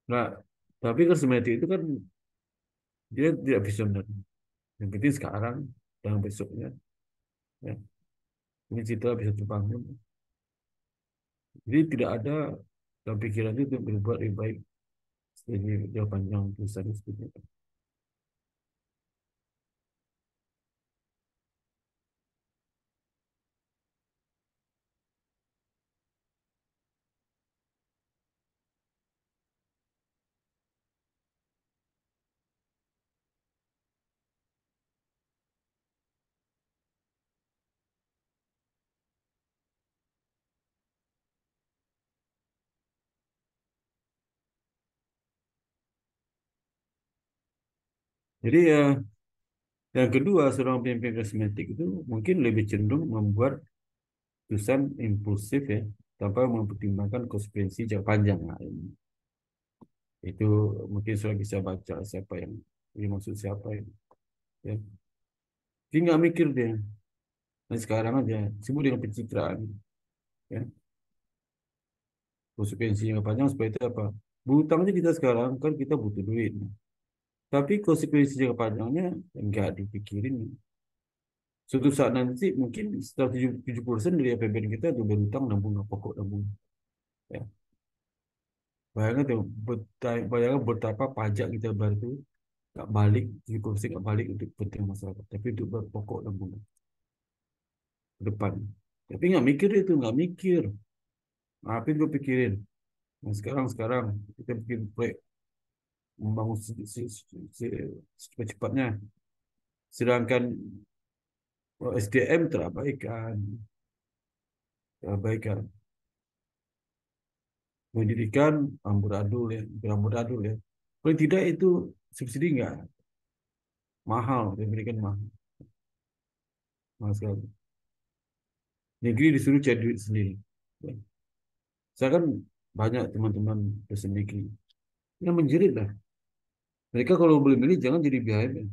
Nah, tapi karismatik itu kan dia tidak visioner. Yang penting sekarang dan besoknya. Ya. Ini citra bisa terbangun. Jadi tidak ada dalam pikiran itu untuk berbuat lebih baik. Jadi dia panjang tulisan seperti itu. Jadi ya, yang kedua, seorang pemimpin karismatik itu mungkin lebih cenderung membuat keputusan impulsif ya, tanpa mempertimbangkan konsekuensi jangka panjang. Nah, itu mungkin sudah bisa baca siapa yang dimaksud siapa ini. Ya. Dia nggak mikir dia. Nah, sekarang aja sibuk dengan pencitraan. Ya. Konsekuensi jangka panjang supaya itu apa? Berhutang aja kita sekarang kan kita butuh duit. Tapi konsekuensi jangka panjangnya nggak dipikirin. Suatu saat nanti mungkin setelah 70% dari APBN kita itu berhutang nabung pokok nabung. Ya. Bayangkan tuh, bayangkan betapa pajak kita bayar itu nggak balik, 70% nggak balik untuk kepentingan masyarakat, tapi untuk berpokok nabung ke depan. Tapi nggak mikir itu, nggak mikir. Apa yang gue pikirin? Nah, sekarang kita bikin proyek membangun secepat-cepatnya. Sedangkan SDM terabaikan. Pendidikan amburadul ya, beramburadul ya. Paling tidak itu subsidi nggak mahal, pendidikan mahal, mahal sekali. Negeri disuruh cari duit sendiri. Ya. Saya kan banyak teman-teman dosen negeri yang menjerit lah. Mereka kalau boleh milih jangan jadi BHM, ya.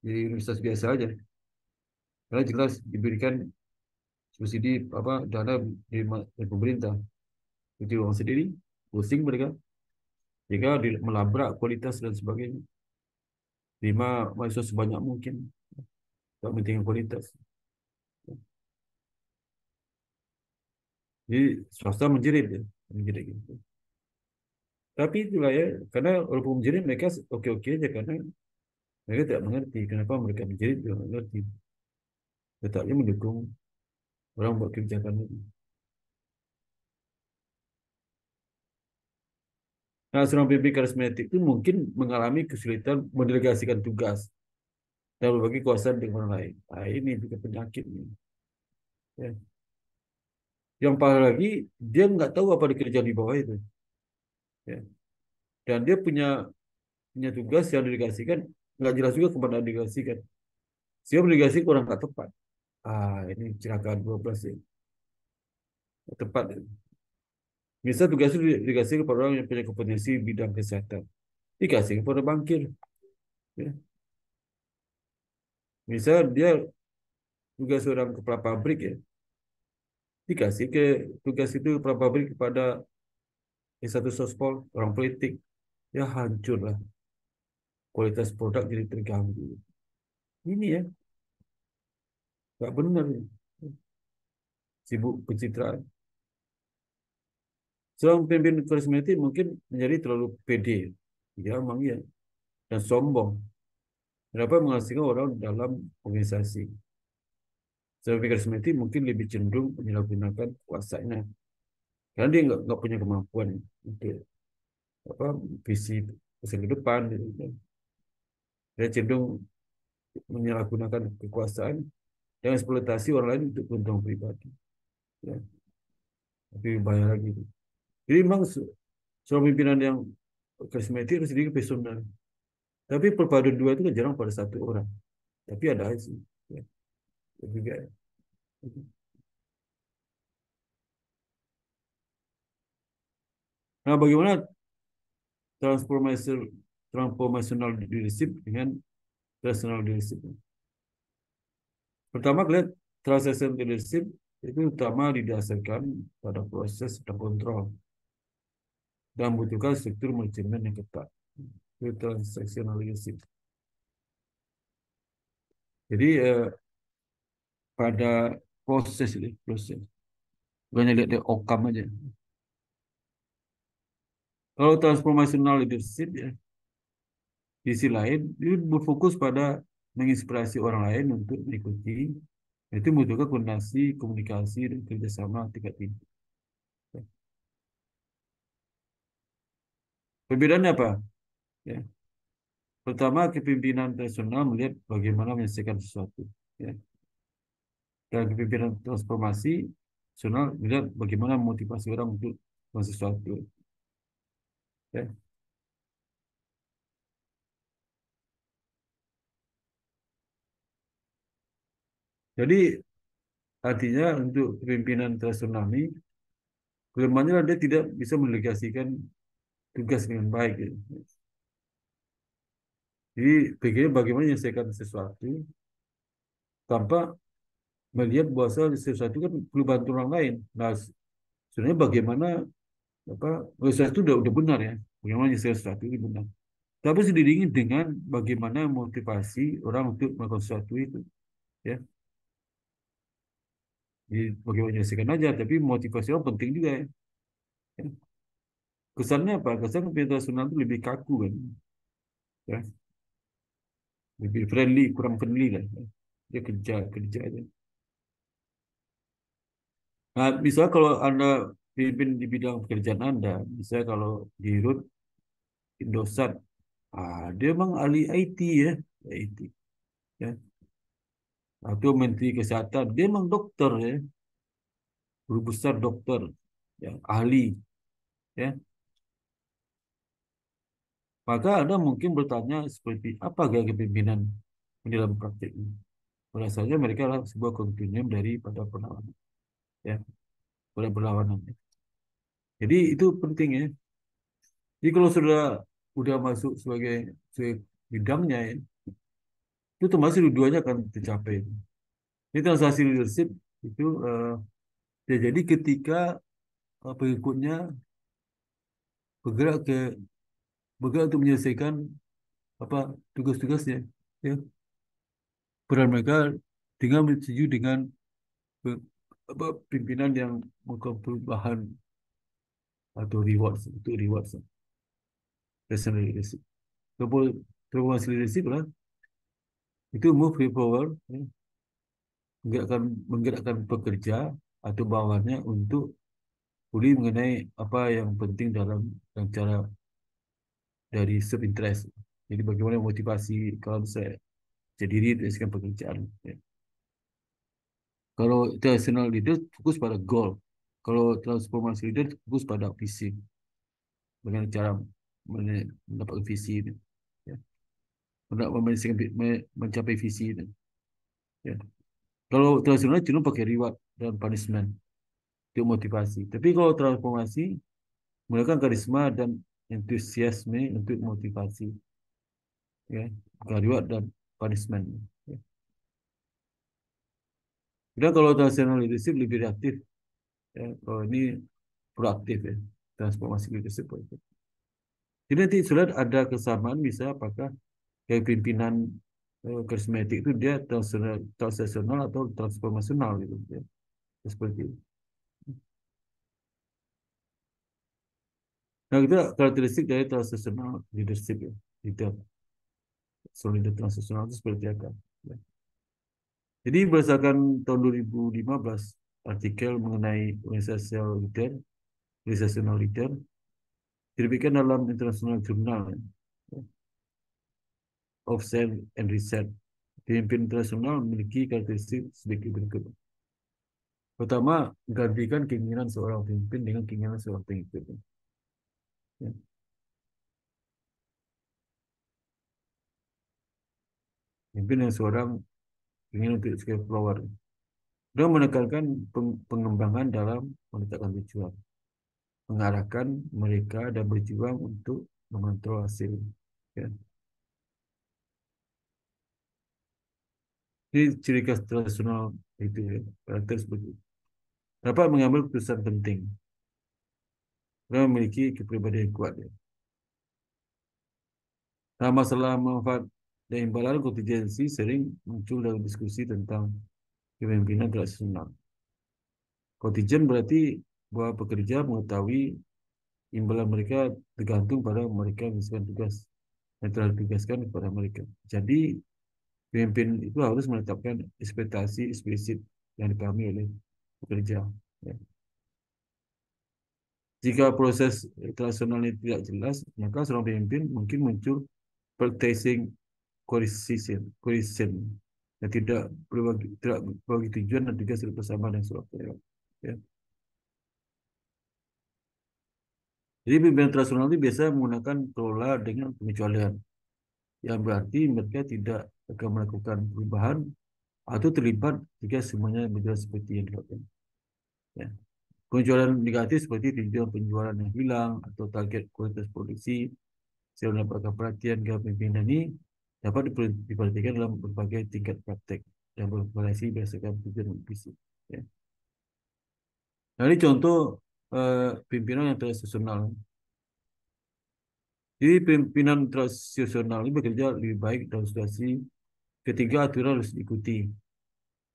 Jadi universitas biasa aja. Karena jelas diberikan subsidi dana dari pemerintah. Jadi orang sendiri pusing mereka. Jika melabrak kualitas dan sebagainya. 5 mahasiswa sebanyak mungkin. Tak penting kualitas. Jadi swasta menjerit ya, menjerit gitu. Tapi itulah ya, karena walaupun menjerit mereka oke-oke aja karena mereka tidak mengerti kenapa mereka menjerit, tidak mengerti. Tetapnya mendukung orang buat kebijakan itu. Nah, seorang pemimpin karismatik itu mungkin mengalami kesulitan mendelegasikan tugas dan berbagi kuasa dengan orang lain. Nah, ini juga penyakit nih. Ya. Yang parah lagi, dia nggak tahu apa dikerjakan di bawah itu. Ya. Dan dia punya tugas yang didelegasikan, nggak jelas juga kepada didelegasikan. Siapa delegasi kurang nggak tepat. Ini kecelakaan 12 ya. Nggak tepat. Ya. Misal tugas itu dikasih kepada orang yang punya kompetensi bidang kesehatan. Dikasih kepada bankir. Ya. Misal dia tugas seorang kepala pabrik ya. Dikasih tugas itu kepala pabrik kepada satu sospol, orang politik. Ya hancur lah. Kualitas produk jadi terganggu. Ini ya, nggak benar. Sibuk pencitraan. Seorang pemimpin karismatik mungkin menjadi terlalu pede, ya memang ya, dan sombong. Kenapa mengasingkan orang dalam organisasi? Seorang pemimpin karismatik mungkin lebih cenderung menyalahgunakan kuasanya, karena dia nggak punya kemampuan untuk apa visi masa ke depan. Gitu. Dia cenderung menyalahgunakan kekuasaan dan eksploitasi orang lain untuk keuntungan pribadi. Ya, lebih bahaya lagi. Jadi memang seorang pimpinan yang karismatik harus sedikit personal. Tapi perpaduan dua itu kan jarang pada satu orang. Tapi ada aja sih. Ya, juga. Nah, bagaimana transformational leadership dengan personal leadership? Pertama, lihat transactional leadership itu utama didasarkan pada proses dan kontrol dan membutuhkan struktur manajemen yang ketat. Itu transactional leadership. Jadi pada proses ini, proses. Bukan lihat outcome aja. Kalau transformational leadership ya, di sisi lain, dia berfokus pada menginspirasi orang lain untuk mengikuti. Itu membutuhkan koordinasi, komunikasi, dan kerjasama tingkat tinggi. Perbedaannya apa? Ya. Pertama, kepemimpinan tradisional melihat bagaimana menyelesaikan sesuatu. Ya. Dan kepemimpinan transformasi tradisional melihat bagaimana memotivasi orang untuk melakukan sesuatu. Ya. Jadi artinya untuk kepemimpinan tradisional ini kelemahannya adalah dia tidak bisa mendelegasikan tugas dengan baik. Gitu. Jadi pikirnya bagaimana menyelesaikan sesuatu tanpa melihat bahwa sesuatu kan perlu bantu orang lain. Nah, sebenarnya bagaimana apa sesuatu udah benar ya, bagaimana menyelesaikan sesuatu itu benar. Tapi diiringi dengan bagaimana motivasi orang untuk melakukan sesuatu itu, ya. Jadi bagaimana menyelesaikan aja, tapi motivasi orang penting juga ya. Ya. Kesannya apa? Kesan internasional itu lebih kaku kan, ya. Lebih friendly, kurang friendly lah. Ya. Dia kerja kerja aja. Nah, misalnya kalau Anda pimpin di bidang pekerjaan Anda, misalnya kalau di RUT, Indosat, dia memang ahli IT ya, IT. Ya. Atau Menteri Kesehatan, dia memang dokter ya, guru besar dokter, ya, ahli, ya. Maka Anda mungkin bertanya seperti apa gaya kepemimpinan di dalam praktiknya. Biasanya mereka adalah sebuah kontinuum daripada perlawanan, ya, pada perlawanan. Jadi itu penting ya. Jadi kalau sudah masuk sebagai bidangnya ya, itu termasuk dua-duanya akan tercapai. Ini transaksi leadership itu ya jadi ketika pengikutnya bergerak ke bergerak untuk menyelesaikan apa tugas-tugasnya, ya, peran mereka dengan setuju dengan pe- pimpinan yang melakukan perubahan atau rewards untuk rewards personal leadership. Transformasi leadership lah itu move people, ya, menggerakkan pekerja atau bawahannya untuk peduli mengenai apa yang penting dalam cara dari self interest. Jadi bagaimana motivasi kalau saya jadi diri dengan pekerjaan. Ya. Kalau traditional leader fokus pada goal. Kalau transformasi leader fokus pada visi. Bagaimana cara mendapat visi itu. Ya. Mencapai visi itu. Ya. Kalau tradisional cenderung pakai reward dan punishment untuk motivasi. Tapi kalau transformasi menggunakan karisma dan entusiasme untuk motivasi. Ya. Bukan reward dan punishment. Ya. Dan kalau tradisional leadership lebih reaktif. Ya. Kalau ini proaktif ya. Transformasi leadership. Jadi nanti sudah ada kesamaan bisa apakah kayak pimpinan karismatik itu dia transaksional atau transformasional gitu ya. Seperti itu. Nah, itu karakteristik dari transaksional leadership ya. Leader, solid transaksional itu seperti apa? Ya. Jadi berdasarkan tahun 2015 artikel mengenai organizational leader diterbitkan dalam International Journal ya, of Science and Research. Pemimpin internasional memiliki karakteristik sebagai berikut. Pertama, gantikan keinginan seorang pemimpin dengan keinginan seorang pengikut. Ya. Pemimpin yang seorang ingin untuk sebagai follower. Dan menekankan pengembangan dalam menetapkan tujuan. Mengarahkan mereka dan berjuang untuk mengontrol hasil. Ya. Ini ciri khas tradisional itu ya, karakter seperti itu. Dapat mengambil keputusan penting. Dan memiliki kepribadian yang kuat. Ya. Nah, masalah manfaat dan imbalan kontingensi sering muncul dalam diskusi tentang kepemimpinan tradisional. Kontingen berarti bahwa pekerja mengetahui imbalan mereka tergantung pada mereka misalkan tugas yang telah ditugaskan kepada mereka. Jadi pemimpin itu harus menetapkan ekspektasi eksplisit yang dipahami oleh pekerja. Ya. Jika proses internasional ini tidak jelas, maka seorang pemimpin mungkin muncul practicing coercion yang tidak berbagi tujuan dan tugas bersama dan sebagainya. Ya. Jadi pimpinan internasional itu biasa menggunakan pola dengan pengecualian, yang berarti mereka tidak akan melakukan perubahan atau terlibat jika semuanya berjalan seperti yang dilakukan. Ya. Pengecualian negatif seperti tujuan penjualan yang hilang atau target kualitas produksi, sehingga mendapatkan perhatian pimpinan ini dapat diperhatikan dalam berbagai tingkat praktek yang bervariasi berdasarkan tujuan visi. Ya. Nah, ini contoh pimpinan yang tradisional. Jadi pimpinan tradisional ini bekerja lebih baik dalam situasi ketiga aturan harus diikuti.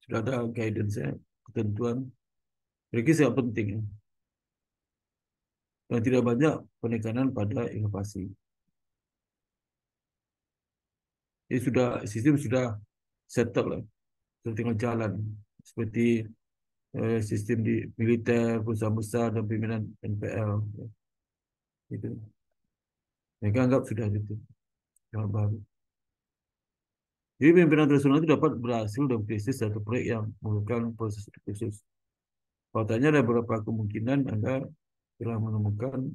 Sudah ada guidance ya, ketentuan. Ini sangat penting ya. Dan tidak banyak penekanan pada inovasi. Jadi sistem sudah settle lah, sudah tinggal jalan. Seperti sistem di militer, perusahaan besar dan pimpinan NPL. Ya. Itu. Mereka anggap sudah gitu. Yang baru. Jadi pimpinan tradisional itu dapat berhasil dalam krisis satu proyek yang memerlukan proses khusus. Faktanya ada beberapa kemungkinan Anda telah menemukan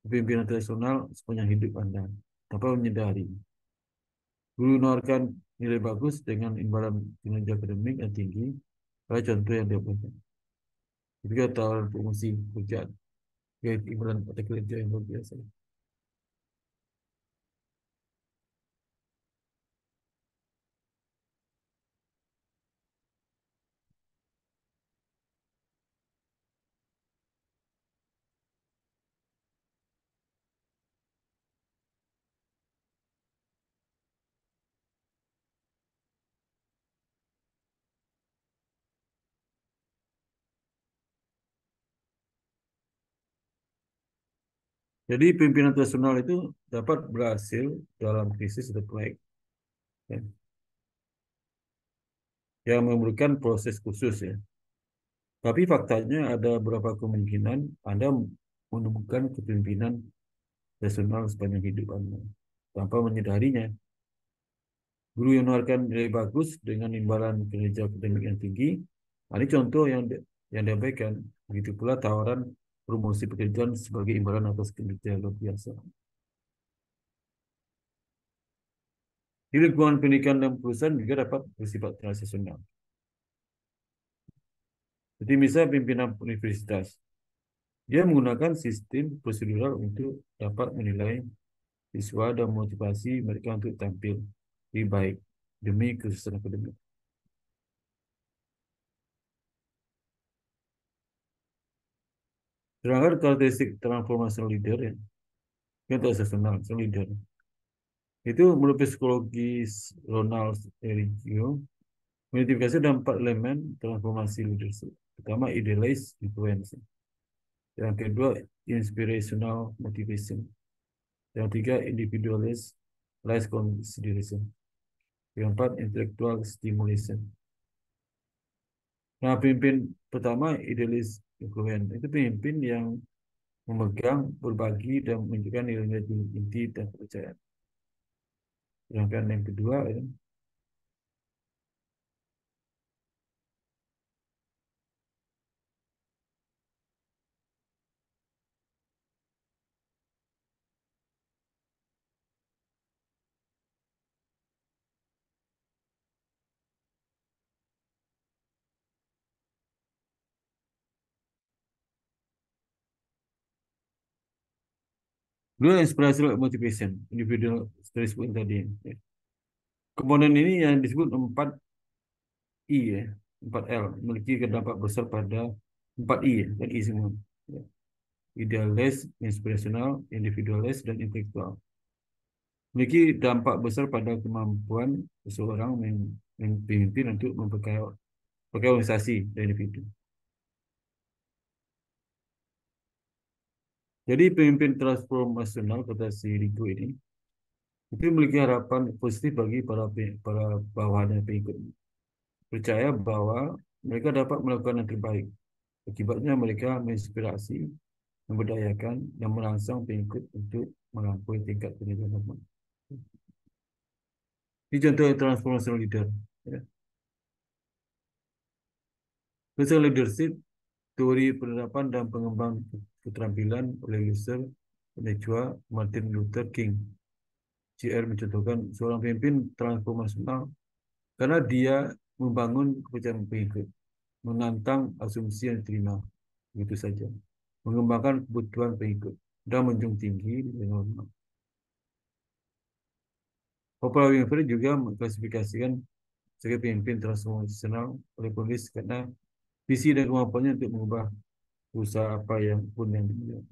pimpinan tradisional sepanjang hidup Anda tanpa menyadari. Guru menawarkan nilai bagus dengan imbalan kinerja akademik yang tinggi, pada contoh yang dia berikan. Juga tawaran promosi pekerjaan, imbalan pada kerja yang luar biasa. Jadi pimpinan tradisional itu dapat berhasil dalam krisis atau proyek, ya, yang memerlukan proses khusus ya. Tapi faktanya ada beberapa kemungkinan Anda menemukan kepemimpinan tradisional sepanjang hidup Anda tanpa menyadarinya. Guru yang menawarkan nilai bagus dengan imbalan kinerja akademik yang tinggi. Ini contoh yang diabaikan. Begitu pula tawaran promosi pekerjaan sebagai imbalan atas kinerja luar biasa. Di lingkungan pendidikan dan perusahaan juga dapat bersifat transaksional. Jadi misalnya pimpinan universitas, dia menggunakan sistem prosedural untuk dapat menilai siswa dan motivasi mereka untuk tampil lebih baik demi kesuksesan akademik. Sedangkan karakteristik transformational leader ya, yang transaksional, leader. Itu menurut psikologis Ronald Erigio, mengidentifikasi ada 4 elemen transformasi leadership. Pertama, idealize influence. Yang kedua, inspirational motivation. Yang tiga, individualist life consideration. Yang empat, intellectual stimulation. Nah, pemimpin pertama, idealis influence. Itu pemimpin yang memegang, berbagi, dan menunjukkan nilai-nilai inti dan kepercayaan. Sedangkan yang kedua, ya, dua inspirational motivation, individual seperti disebut tadi. Ya. Komponen ini yang disebut 4I ya, 4L, memiliki dampak besar pada 4I ya, dan I semua. Ya. Idealis, inspirational, individualis, dan intelektual. Memiliki dampak besar pada kemampuan seseorang memimpin untuk memperkaya organisasi dan individu. Jadi pemimpin transformasional kata si Rico ini itu memiliki harapan positif bagi para bawahan dan pengikut. Percaya bahwa mereka dapat melakukan yang terbaik. Akibatnya mereka menginspirasi, memberdayakan, dan merangsang pengikut untuk melampaui tingkat pendidikan. Ini contoh transformational leader. Ya. Personal leadership, teori penerapan dan pengembang keterampilan oleh Lucer, Penechua, Martin Luther King. CR mencontohkan seorang pemimpin transformasional karena dia membangun kepercayaan pengikut, menantang asumsi yang diterima, begitu saja, mengembangkan kebutuhan pengikut, dan menjunjung tinggi nilai norma. Oprah Winfrey juga mengklasifikasikan sebagai pemimpin transformasional oleh penulis karena visi dan kemampuannya untuk mengubah usaha apa yang pun yang dimiliki.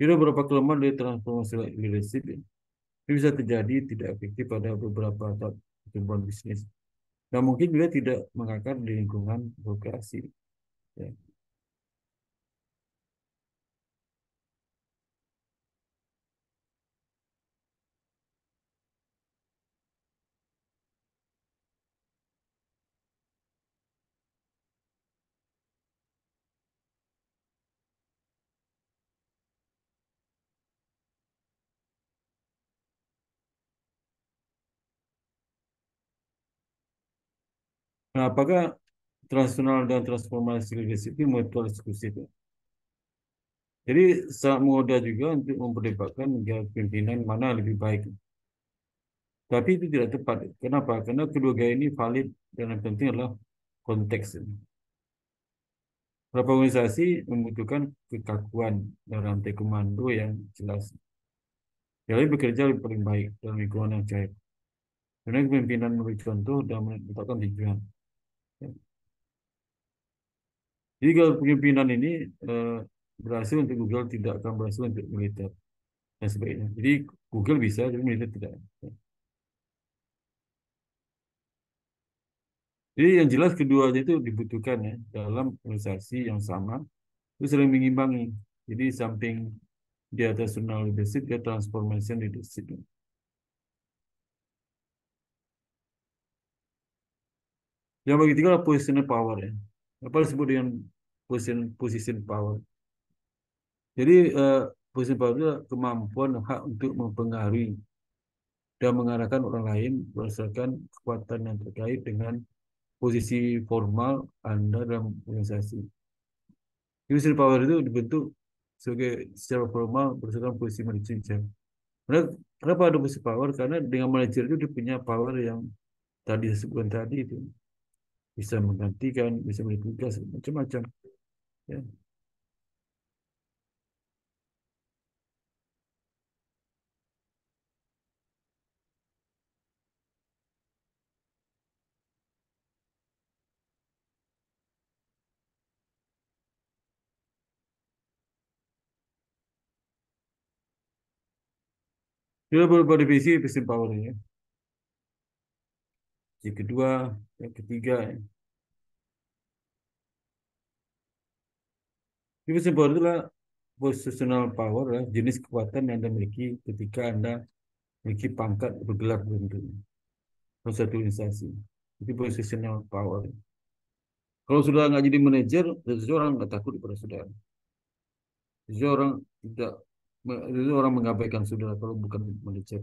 Ada beberapa kelemahan dari transformational leadership ini bisa terjadi tidak efektif pada beberapa tahap pertumbuhan bisnis. Dan mungkin juga tidak mengakar di lingkungan birokrasi. Ya. Nah, apakah transnasional dan transformasi leadership ini mutual eksklusif? Ya? Jadi sangat mudah juga untuk memperdebatkan gaya pimpinan mana lebih baik. Tapi itu tidak tepat. Kenapa? Karena kedua gaya ini valid dan yang penting adalah konteks. Beberapa organisasi membutuhkan kekakuan dan rantai komando yang jelas. Jadi bekerja lebih paling baik dalam lingkungan yang cair. Karena kepemimpinan memberi contoh dan menetapkan tujuan. Ya. Jadi kalau kepemimpinan ini berhasil untuk Google, tidak akan berhasil untuk militer dan sebagainya. Jadi Google bisa, tapi militer tidak. Ya. Jadi yang jelas keduanya itu dibutuhkan ya dalam organisasi yang sama, itu saling mengimbangi. Jadi samping di atas national leadership, dia transformation leadership. Yang bagi tiga adalah positional power ya. Apa disebut dengan position power? Jadi position power itu adalah kemampuan hak untuk mempengaruhi dan mengarahkan orang lain berdasarkan kekuatan yang terkait dengan posisi formal Anda dalam organisasi. Position power itu dibentuk secara formal berdasarkan posisi manajer. Kenapa ada posisi power? Karena dengan manajer itu dia punya power yang tadi disebutkan tadi itu. Bisa menggantikan, bisa memberi tugas, macam-macam. Ya. Dia beberapa divisi person power ya. Yang kedua, yang ketiga. Ya. Jadi personal power itulah positional power, jenis kekuatan yang Anda miliki ketika Anda memiliki pangkat bergelar tertentu dalam satu instansi. Itu positional power. Kalau sudah nggak jadi manajer, seseorang nggak takut kepada saudara. Seseorang tidak, seseorang mengabaikan saudara kalau bukan manajer.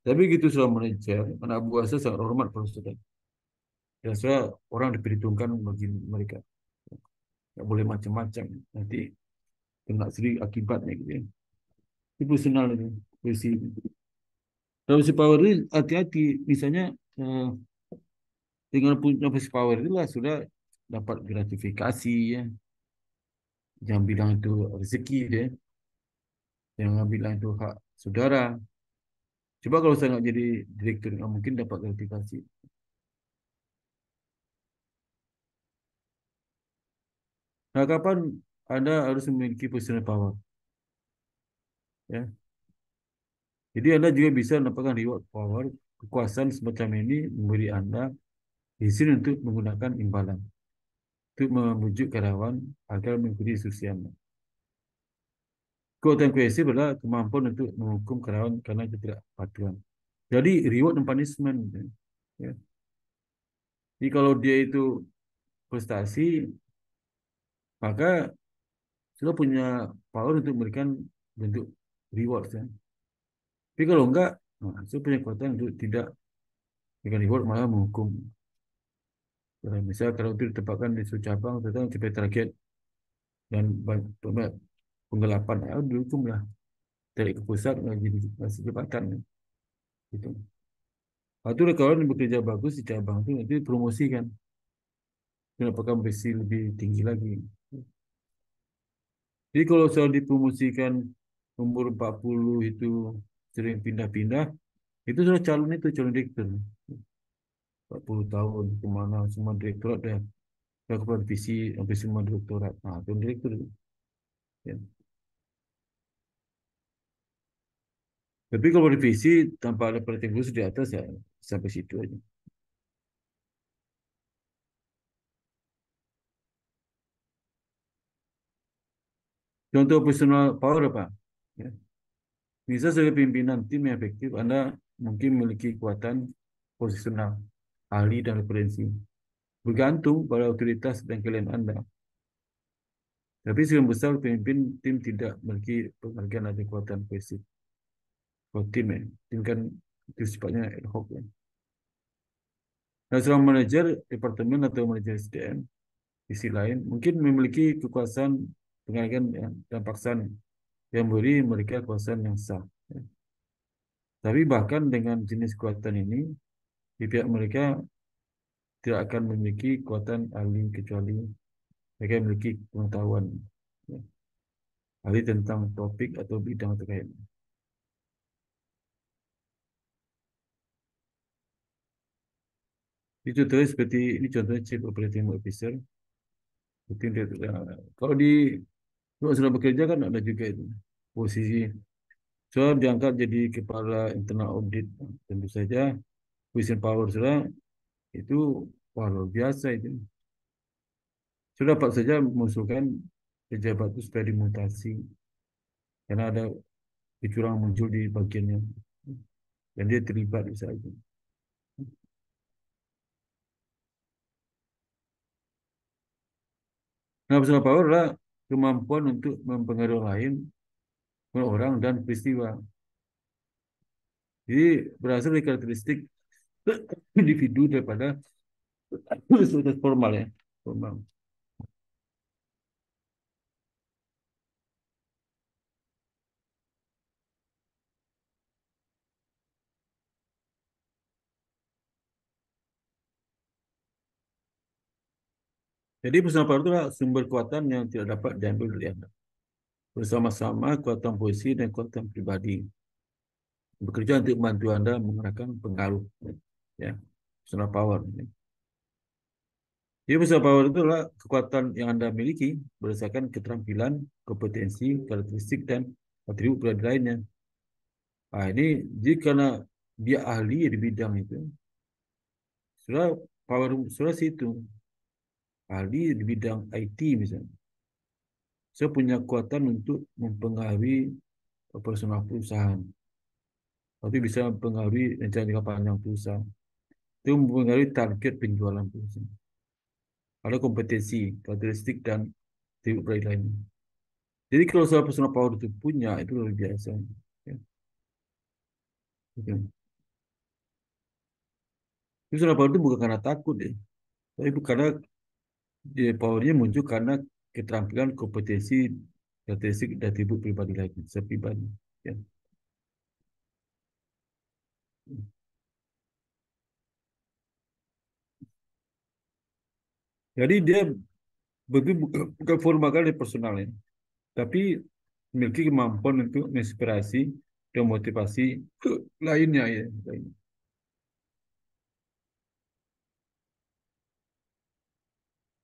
Tapi gitu sudah manajer, anak buah saya sangat hormat pada saudara. Dan saya orang diperhitungkan bagi mereka. Nggak boleh macam-macam. Nanti kena sendiri akibatnya gitu ya. Itu personal ini, posisi. Kalau si power ini hati-hati. Misalnya dengan punya posisi power itulah sudah dapat gratifikasi ya. Jangan bilang itu rezeki deh. Jangan bilang itu hak saudara. Coba kalau saya nggak jadi direktur, nggak mungkin dapat gratifikasi. Nah, kapan Anda harus memiliki personal power? Ya. Jadi Anda juga bisa mendapatkan reward power. Kekuasaan semacam ini memberi Anda izin untuk menggunakan imbalan. Untuk membujuk karyawan agar mengikuti instruksi Anda. Kekuatan koersi adalah kemampuan untuk menghukum karyawan karena ketidakpatuhan. Jadi reward dan punishment. Ya. Jadi kalau dia itu prestasi, maka sudah punya power untuk memberikan bentuk reward. Ya. Tapi kalau enggak, nah, saya punya kekuatan untuk tidak memberikan reward, malah menghukum. Misalnya kalau itu ditempatkan di suatu cabang, tentang capai target dan banyak penggelapan, ya dihukum lah. Tarik ke pusat, jadi masih jabatan. Gitu. Itu kalau yang bekerja bagus di cabang itu nanti promosikan. Mendapatkan posisi lebih tinggi lagi. Jadi kalau soal dipromosikan umur 40 itu sering pindah-pindah, itu sudah calon itu calon direktur. 40 tahun kemana semua direktorat dah kepada visi sampai semua direktorat. Nah, itu direktur. Ya. Tapi kalau revisi tanpa ada perhatian khusus di atas ya sampai situ aja. Contoh personal power apa? Ya. Bisa sebagai pimpinan tim yang efektif, Anda mungkin memiliki kekuatan posisional, ahli dan referensi. Bergantung pada otoritas dan klien Anda. Tapi sebagian besar pemimpin tim tidak memiliki penghargaan atau kekuatan positif. Kalau tim ya, tim kan itu sifatnya ad hoc ya. Nah, seorang manajer departemen atau manajer SDM di sisi lain mungkin memiliki kekuasaan penghargaan dan paksaan yang memberi mereka kekuasaan yang sah. Ya. Tapi bahkan dengan jenis kekuatan ini, di pihak mereka tidak akan memiliki kekuatan ahli kecuali mereka memiliki pengetahuan ya, ahli tentang topik atau bidang terkait. Itu terus seperti ini contohnya Chief Operating Officer. Kalau di kalau sudah bekerja kan ada juga itu posisi. Soal diangkat jadi kepala internal audit, tentu saja position power sudah itu wah, luar biasa itu. Sudah dapat saja mengusulkan pejabat itu supaya dimutasi karena ada kecurangan muncul di bagiannya dan dia terlibat di saat itu. Nah, personal power adalah kemampuan untuk mempengaruhi lain, orang dan peristiwa. Jadi berasal dari karakteristik individu daripada struktur formal ya, formal. Jadi personal power itu adalah sumber kekuatan yang tidak dapat diambil dari Anda. Bersama-sama kekuatan posisi dan kekuatan pribadi bekerja untuk membantu Anda mengerahkan pengaruh ya, personal power. Jadi personal power itu adalah kekuatan yang Anda miliki berdasarkan keterampilan, kompetensi, karakteristik dan atribut pribadi lainnya. Nah, ini jika dia ahli di bidang itu, sudah power sudah situ ahli di bidang IT misalnya. saya punya kekuatan untuk mempengaruhi operasional perusahaan, tapi bisa mempengaruhi rencana jangka panjang perusahaan. Itu mempengaruhi target penjualan perusahaan. Ada kompetensi, karakteristik, dan atribut lainnya. Jadi kalau soal personal power itu punya, itu luar biasa. Ya. Gitu. Personal power itu bukan karena takut ya, tapi karena powernya muncul karena keterampilan, kompetensi, karakteristik, dan atribut pribadi lainnya, sepribadi. Ya. Jadi dia bukan formal kali personalnya, tapi memiliki kemampuan untuk menginspirasi dan motivasi lainnya ya.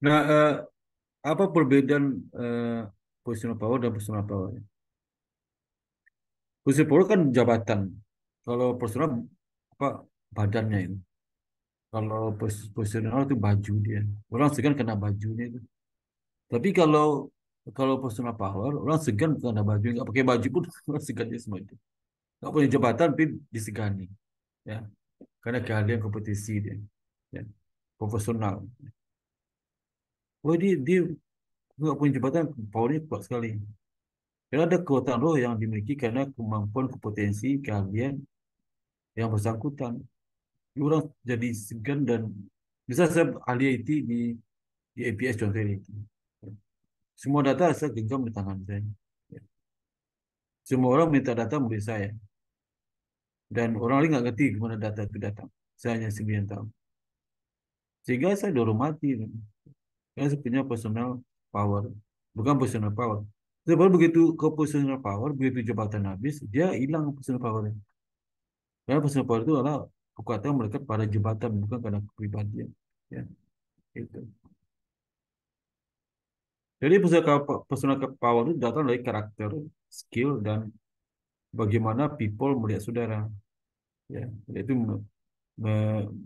Nah, apa perbedaan positional power dan personal power? Positional power kan jabatan. Kalau personal apa badannya itu. Kalau positional itu baju dia. Orang segan kena bajunya itu. Tapi kalau personal power, orang segan kena baju, nggak pakai baju pun orang segan dia semua itu. Nggak punya jabatan tapi disegani, ya. Karena keahlian kompetisi dia, ya. Profesional. Oh dia nggak punya jabatan, powernya kuat sekali. Karena ada kekuatan roh yang dimiliki karena kemampuan, kompetensi, keahlian yang bersangkutan. Orang jadi segan dan bisa saya ahli IT di APS contohnya itu. Semua data saya genggam di tangan saya. Semua orang minta data menurut saya. Dan orang lain nggak ngerti kemana data itu datang. Saya hanya sendiri yang tahu. Sehingga saya dihormati. Karena saya punya personal power. Bukan personal power. Sebab begitu ke personal power, begitu jabatan habis, dia hilang personal power. Karena personal power itu adalah kekuatan melekat pada jabatan, bukan karena kepribadian. Ya, itu. Jadi personal power itu datang dari karakter, skill, dan bagaimana people melihat saudara. Ya, yaitu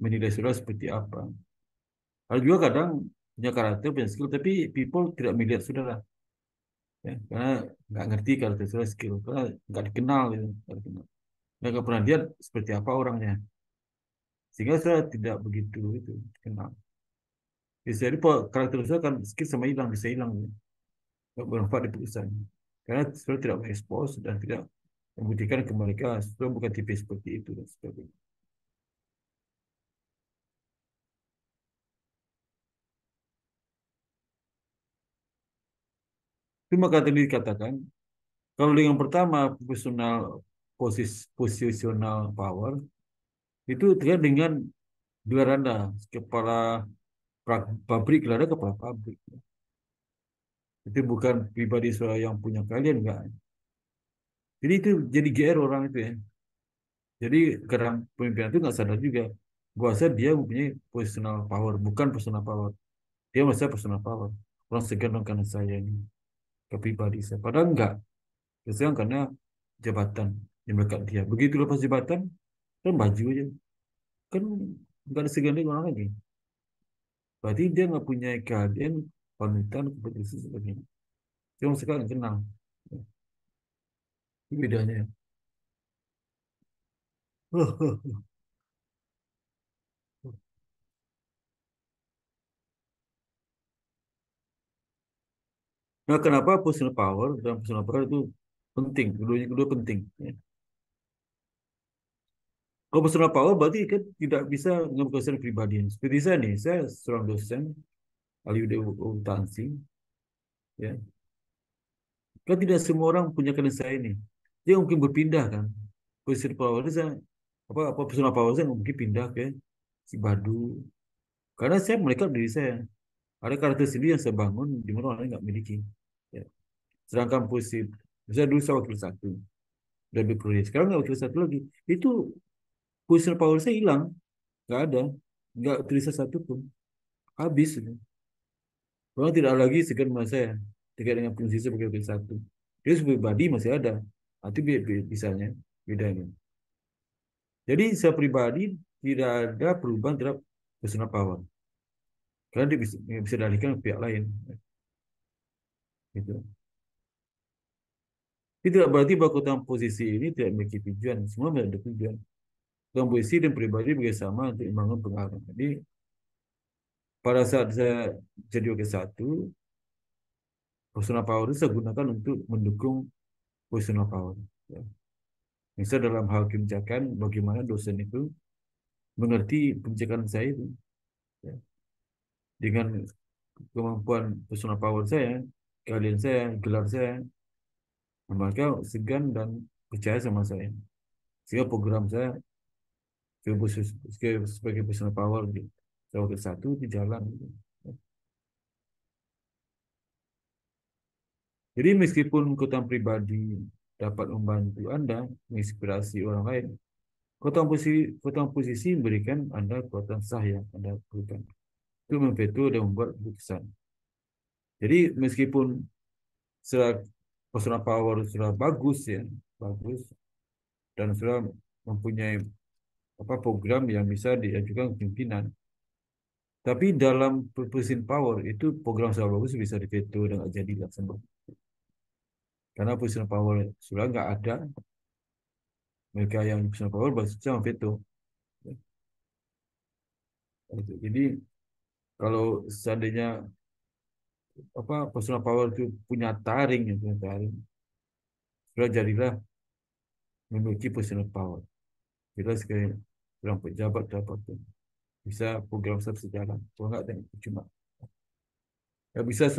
menilai saudara seperti apa. Ada juga kadang punya karakter, punya skill, tapi people tidak melihat saudara. Ya, karena nggak ngerti karakter saudara, skill, karena nggak dikenal gitu. Nggak dikenal. Nggak pernah lihat seperti apa orangnya. Sehingga saya tidak begitu itu kenal. Jadi karakter saya kan skill sama hilang, bisa hilang. Gitu. Nggak bermanfaat di perusahaan. Karena saya tidak mengekspos dan tidak membuktikan ke mereka saya bukan tipe seperti itu dan sebagainya. Itu maka tadi dikatakan, kalau yang pertama positional power itu terkait dengan gelar Anda, kepala pabrik, gelar Anda kepala pabrik. Itu bukan pribadi saya yang punya kalian, enggak. Jadi itu jadi GR orang itu ya. Jadi kadang pemimpinan itu nggak sadar juga bahwa dia mempunyai positional power, bukan personal power. Dia merasa personal power. Orang segan dong karena saya ini ke pribadi saya. Padahal enggak. Segan karena jabatan yang melekat dia. Begitu lepas jabatan, kan baju aja. Kan nggak ada segan lagi orang lagi. Berarti dia nggak punya keahlian, panutan, kompetisi sebagainya. Cuma sekarang kenal. Ini bedanya. Nah, kenapa personal power dan personal power itu penting? Kedua penting. Ya. Kalau personal power berarti kan tidak bisa mengekspresikan kepribadian. Seperti saya nih, saya seorang dosen, ahli akuntansi, ya. Kan tidak semua orang punya kena saya ini. Dia mungkin berpindah kan. Personal power saya, apa personal power saya mungkin pindah ke si Badu. Karena saya melekat diri saya. Ada karakter sendiri yang saya bangun di mana orang lain nggak miliki. Ya. Sedangkan posisi, saya dulu saya wakil satu dan berproyek. Sekarang nggak wakil satu lagi. Itu personal power saya hilang, nggak ada, nggak tulisan satu pun, habis. Orang tidak lagi segan sama saya terkait dengan fungsi sebagai wakil satu. Dia sebagai pribadi masih ada, nanti bisanya bedanya. Jadi saya pribadi tidak ada perubahan terhadap personal power, karena dia bisa dialihkan ke pihak lain. Gitu. tidak berarti bahwa keutamaan posisi ini tidak memiliki tujuan. Semua ada tujuan. Keutamaan posisi dan pribadi bersama untuk membangun pengaruh. Jadi pada saat saya jadi wakil satu, personal power itu saya gunakan untuk mendukung personal power. Ya. Misal dalam hal kebijakan, bagaimana dosen itu mengerti kebijakan saya itu. Ya. Dengan kemampuan personal power saya, keahlian saya, gelar saya, mereka segan dan percaya sama saya. Sehingga program saya sebagai personal power di wakil satu di jalan. Jadi meskipun keutamaan pribadi dapat membantu Anda menginspirasi orang lain, keutamaan posisi memberikan Anda kekuatan sah yang Anda perlukan. Itu memveto dan membuat keputusan. Jadi meskipun secara personal power sudah bagus ya, bagus dan sudah mempunyai program yang bisa diajukan pimpinan. Tapi dalam purposing power itu program sudah bagus bisa diveto dan nggak jadi dilaksanakan. Karena personal power sudah nggak ada, mereka yang personal power bisa veto. Jadi kalau seandainya personal power itu punya taring, sudah jadilah memiliki personal power. Kita sekali orang pejabat dapat bisa program sejalan. Kalau nggak cuma bisa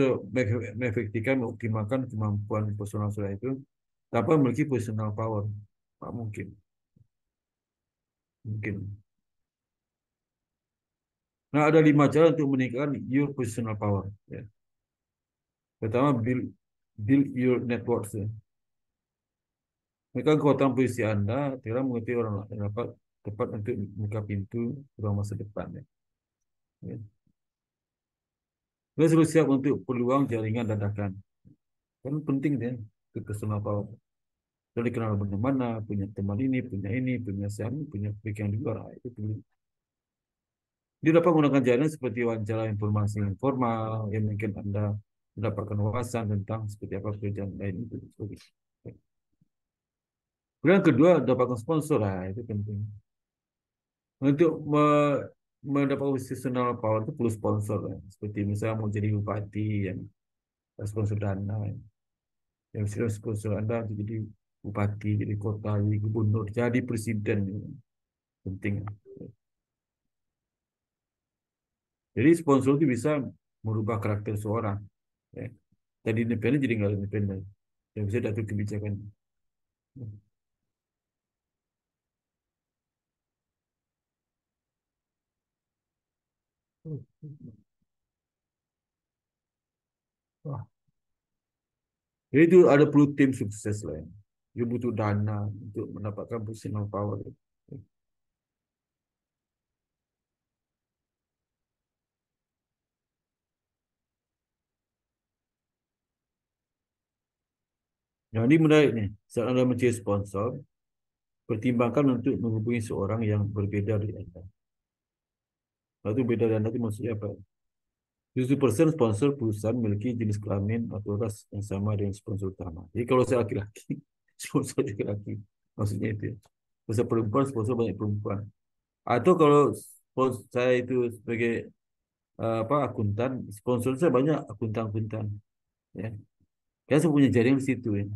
mengefektifkan, mengoptimalkan kemampuan personal saya itu tanpa memiliki personal power. Tak mungkin. Mungkin. Nah, ada 5 cara untuk meningkatkan your personal power. Ya. Pertama, build your networks. Ya. Mereka kekuatan posisi Anda, tidak mengerti orang lain dapat tepat untuk membuka pintu ruang masa depan. Ya. Ya. Kita selalu siap untuk peluang jaringan dadakan. Kan penting ya, untuk personal power. Jadi kenal mana-mana, punya teman ini, punya siapa, punya pikiran di luar. Itu penting. Dia dapat menggunakan jaringan seperti wawancara informasi informal yang mungkin Anda mendapatkan wawasan tentang seperti apa pekerjaan lain itu. Kemudian kedua, dapatkan sponsor. Nah, itu penting. Untuk mendapatkan positional power itu perlu sponsor. Ya. Seperti misalnya mau jadi bupati yang sponsor dana. Yang sudah sponsor Anda jadi bupati, jadi kota, jadi gubernur, jadi presiden. Penting. Jadi sponsor itu bisa merubah karakter seorang. Ya. Tadi independen jadi nggak independen. Yang bisa dapat kebijakan. Wah. Jadi itu ada perlu tim sukses lah. Dia butuh dana untuk mendapatkan personal power. Yang ini menarik nih. Saat Anda mencari sponsor, pertimbangkan untuk menghubungi seorang yang berbeda dari Anda. Lalu beda dari Anda itu maksudnya apa? 70% sponsor perusahaan memiliki jenis kelamin atau ras yang sama dengan sponsor utama. Jadi kalau saya laki-laki, sponsor juga laki. Maksudnya itu ya. Kalau saya perempuan, sponsor banyak perempuan. Atau kalau saya itu sebagai akuntan, sponsor saya banyak akuntan-akuntan. Ya. Kan saya punya jaringan di situ ya.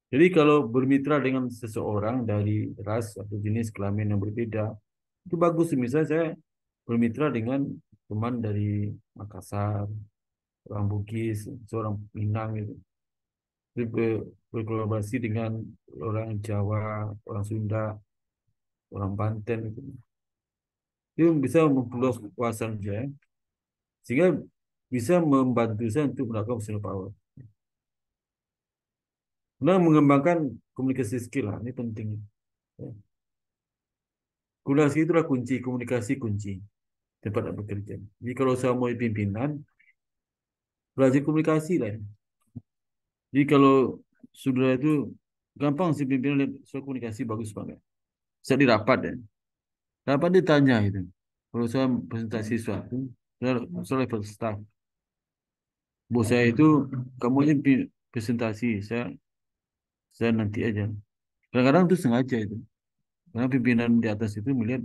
Jadi kalau bermitra dengan seseorang dari ras atau jenis kelamin yang berbeda, itu bagus. Misalnya saya bermitra dengan teman dari Makassar, orang Bugis, seorang Minang gitu. Jadi berkolaborasi dengan orang Jawa, orang Sunda, orang Banten gitu. Itu bisa memperluas wawasan saya, sehingga bisa membantu saya untuk melakukan personal power. Nah, mengembangkan komunikasi skill lah, ini penting. Komunikasi itulah kunci, komunikasi kunci tempat bekerja. Jadi kalau saya mau pimpinan, belajar komunikasi lah. Jadi kalau sudah itu gampang sih pimpinan lihat soal komunikasi bagus banget. Saya di rapat ya. Rapat dia tanya itu. Kalau saya presentasi sesuatu, Saya level staff. Bos saya itu, kamu aja presentasi, saya nanti aja. Kadang-kadang itu sengaja itu. Karena pimpinan di atas itu melihat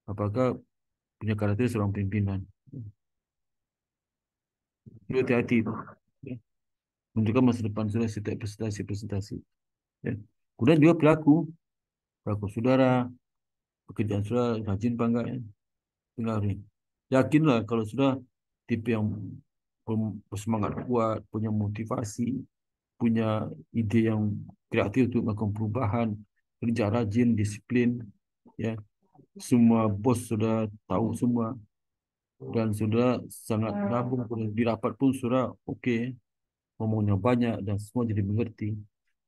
apakah punya karakter seorang pimpinan. Itu hati-hati itu. Ya. Menunjukkan masa depan sudah setiap presentasi. Ya. Kemudian juga pelaku saudara, pekerjaan saudara rajin apa enggak ya. Pengaruhi. Yakinlah kalau sudah tipe yang bersemangat kuat, punya motivasi, punya ide yang kreatif untuk melakukan perubahan, kerja rajin, disiplin, ya. Semua bos sudah tahu semua dan sudah sangat gabung di rapat pun sudah oke, ngomongnya banyak dan semua jadi mengerti.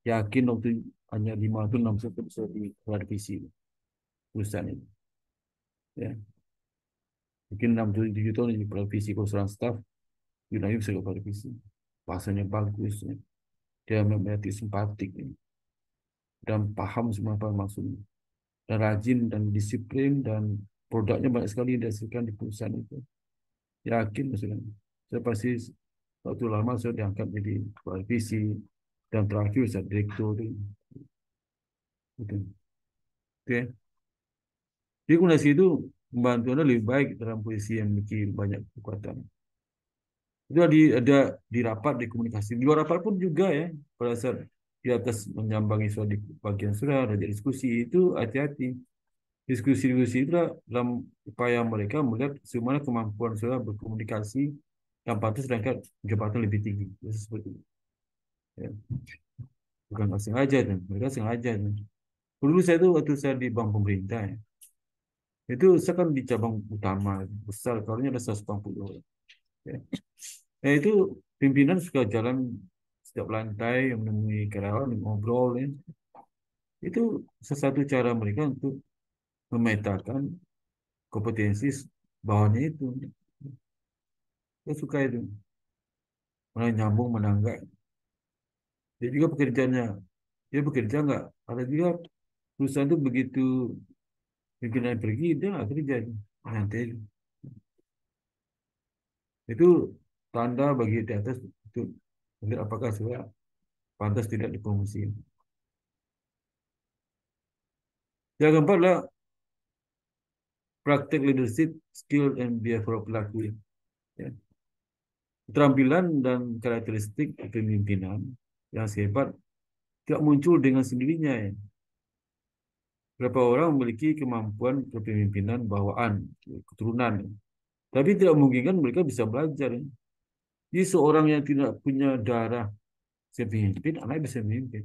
Yakin waktu hanya 5 atau 6 saja bisa diklarifikasi urusan ini. Ya. Mungkin 6 7 tahun di klarifikasi kalau seorang staff, Yunani bisa klarifikasi. Bahasanya bagus, ya. Dia memiliki simpatik, ya. Dan paham semua apa maksudnya. Dan rajin dan disiplin dan produknya banyak sekali yang dihasilkan di perusahaan itu. Yakin maksudnya. Saya pasti waktu lama saya diangkat jadi kepala divisi dan terakhir saya direktur. Gitu. Oke. Jadi komunikasi itu membantu Anda lebih baik dalam posisi yang memiliki banyak kekuatan. Itu di rapat, di komunikasi. Di luar rapat pun juga ya, pada saat di atas menyambangi soal di bagian surat, ada diskusi, itu hati-hati. Diskusi-diskusi itu dalam upaya mereka melihat bagaimana kemampuan saudara berkomunikasi yang patut sedangkan jabatan lebih tinggi. Itu seperti itu. Ya. Bukan nggak sengaja, dan mereka sengaja. Dan. Dulu saya itu waktu saya di bank pemerintah, ya, itu saya kan di cabang utama besar, karunya ada 180 orang. Ya. Nah, itu pimpinan suka jalan setiap lantai yang menemui karyawan ngobrol, ya. Itu salah satu cara mereka untuk memetakan kompetensi bawahnya itu. Saya suka itu. Mana nyambung, mana enggak. Dia juga pekerjaannya. Dia bekerja enggak. Ada juga perusahaan itu begitu pimpinan pergi, dia enggak kerja. Nanti itu tanda bagi di atas untuk melihat apakah sudah pantas tidak dipromosi. Yang keempat adalah praktek leadership, skill, and behavior pelaku. Ya. Keterampilan dan karakteristik kepemimpinan yang sehebat tidak muncul dengan sendirinya. Ya. Beberapa orang memiliki kemampuan kepemimpinan bawaan, keturunan. Ya. Tapi tidak memungkinkan mereka bisa belajar. Ya. Jadi seorang yang tidak punya darah pemimpin, anak bisa memimpin.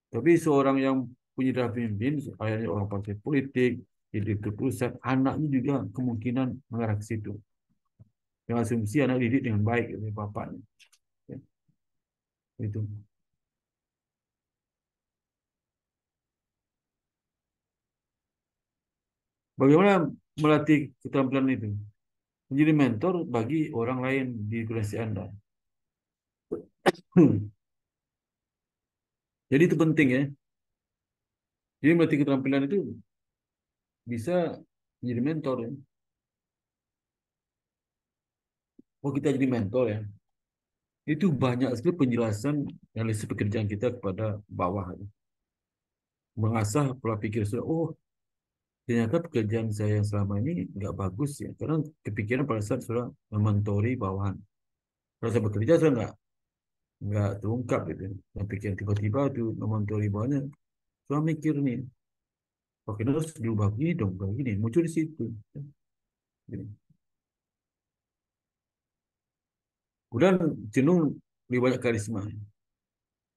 Tapi seorang yang punya darah pemimpin, ayahnya orang partai politik, jadi pusat, anaknya juga kemungkinan mengarah ke situ. Dengan asumsi anak didik dengan baik oleh bapaknya. Ya. Itu. Bagaimana melatih keterampilan itu? Menjadi mentor bagi orang lain di organisasi Anda. Jadi itu penting ya. Jadi melatih keterampilan itu bisa menjadi mentor ya. Oh kita jadi mentor ya. Itu banyak sekali penjelasan analisis pekerjaan kita kepada bawah. Ya. Mengasah pola pikir sudah. Oh ternyata pekerjaan saya yang selama ini nggak bagus ya. Karena kepikiran pada saat sudah mementori bawahan. Kalau saya bekerja saya nggak terungkap gitu. Dan pikiran tiba-tiba itu mementori bawahannya. Saya mikir nih. Oke, harus diubah begini dong, begini. Muncul di situ. Gini. Kemudian cenderung lebih banyak karisma.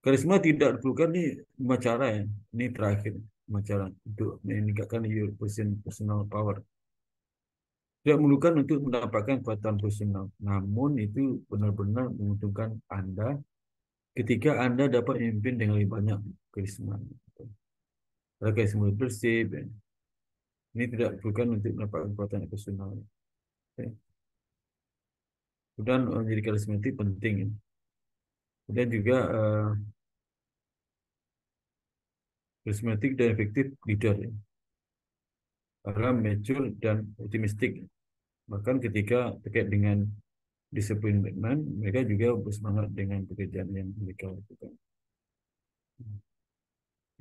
Karisma tidak diperlukan nih lima cara ya. Ini terakhir lima cara untuk meningkatkan your personal power. Tidak memerlukan untuk mendapatkan kekuatan personal. Namun itu benar-benar menguntungkan Anda ketika Anda dapat memimpin dengan lebih banyak karisma. Ada karisma leadership. Ya. Ini tidak diperlukan untuk mendapatkan kekuatan personal. Ya. Kemudian menjadi karismatik penting. Ya. Kemudian juga karismatik dan efektif leader ya. Karena mature dan optimistik. Bahkan ketika terkait dengan disiplin, mereka juga bersemangat dengan pekerjaan yang mereka lakukan.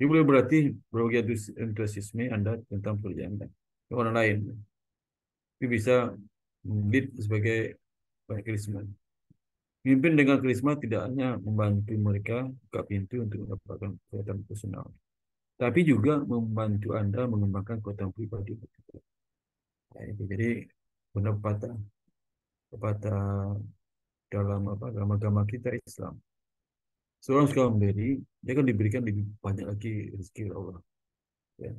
Ini boleh berarti berbagi antusiasme Anda tentang pekerjaan Anda ke orang lain. Itu bisa lead sebagai karisma. Pemimpin dengan karisma tidak hanya membantu mereka buka pintu untuk mendapatkan kekuatan personal, tapi juga membantu Anda mengembangkan kekuatan pribadi. Nah, itu. Jadi benar pepatah dalam agama kita Islam. Seorang suka memberi, dia akan diberikan lebih banyak lagi rezeki oleh Allah. Ya.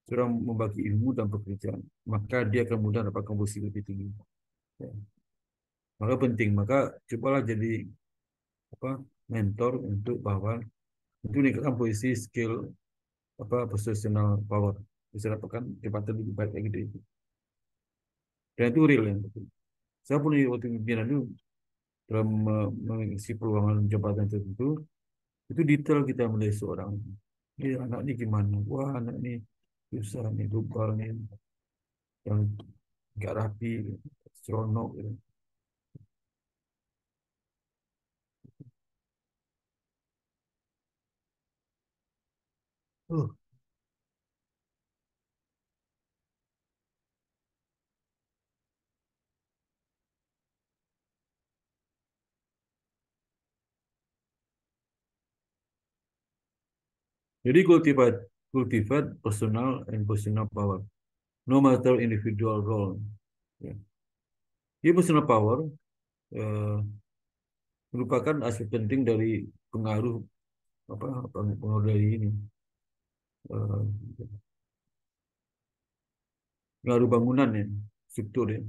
Seorang membagi ilmu dan pekerjaan, maka dia akan mudah dapatkan posisi lebih tinggi. Ya. Maka penting, maka cobalah jadi mentor untuk bahwa untuk meningkatkan posisi skill professional power, bisa dapatkan jabatan lebih baik lagi dari itu. Dan itu real yang betul. Saya pun waktu pimpinan itu dalam mengisi peluangan jabatan tertentu, itu detail kita melihat seorang. Ini anak ini gimana? Wah, anak ini susah nih, lupa nih, yang nggak rapi, seronok. Gitu. Uh, Jadi cultivate personal and personal power, no matter individual role. Ya. Jadi personal power eh, merupakan aspek penting dari pengaruh pengaruh dari ini eh, pengaruh bangunan ya, struktur ya.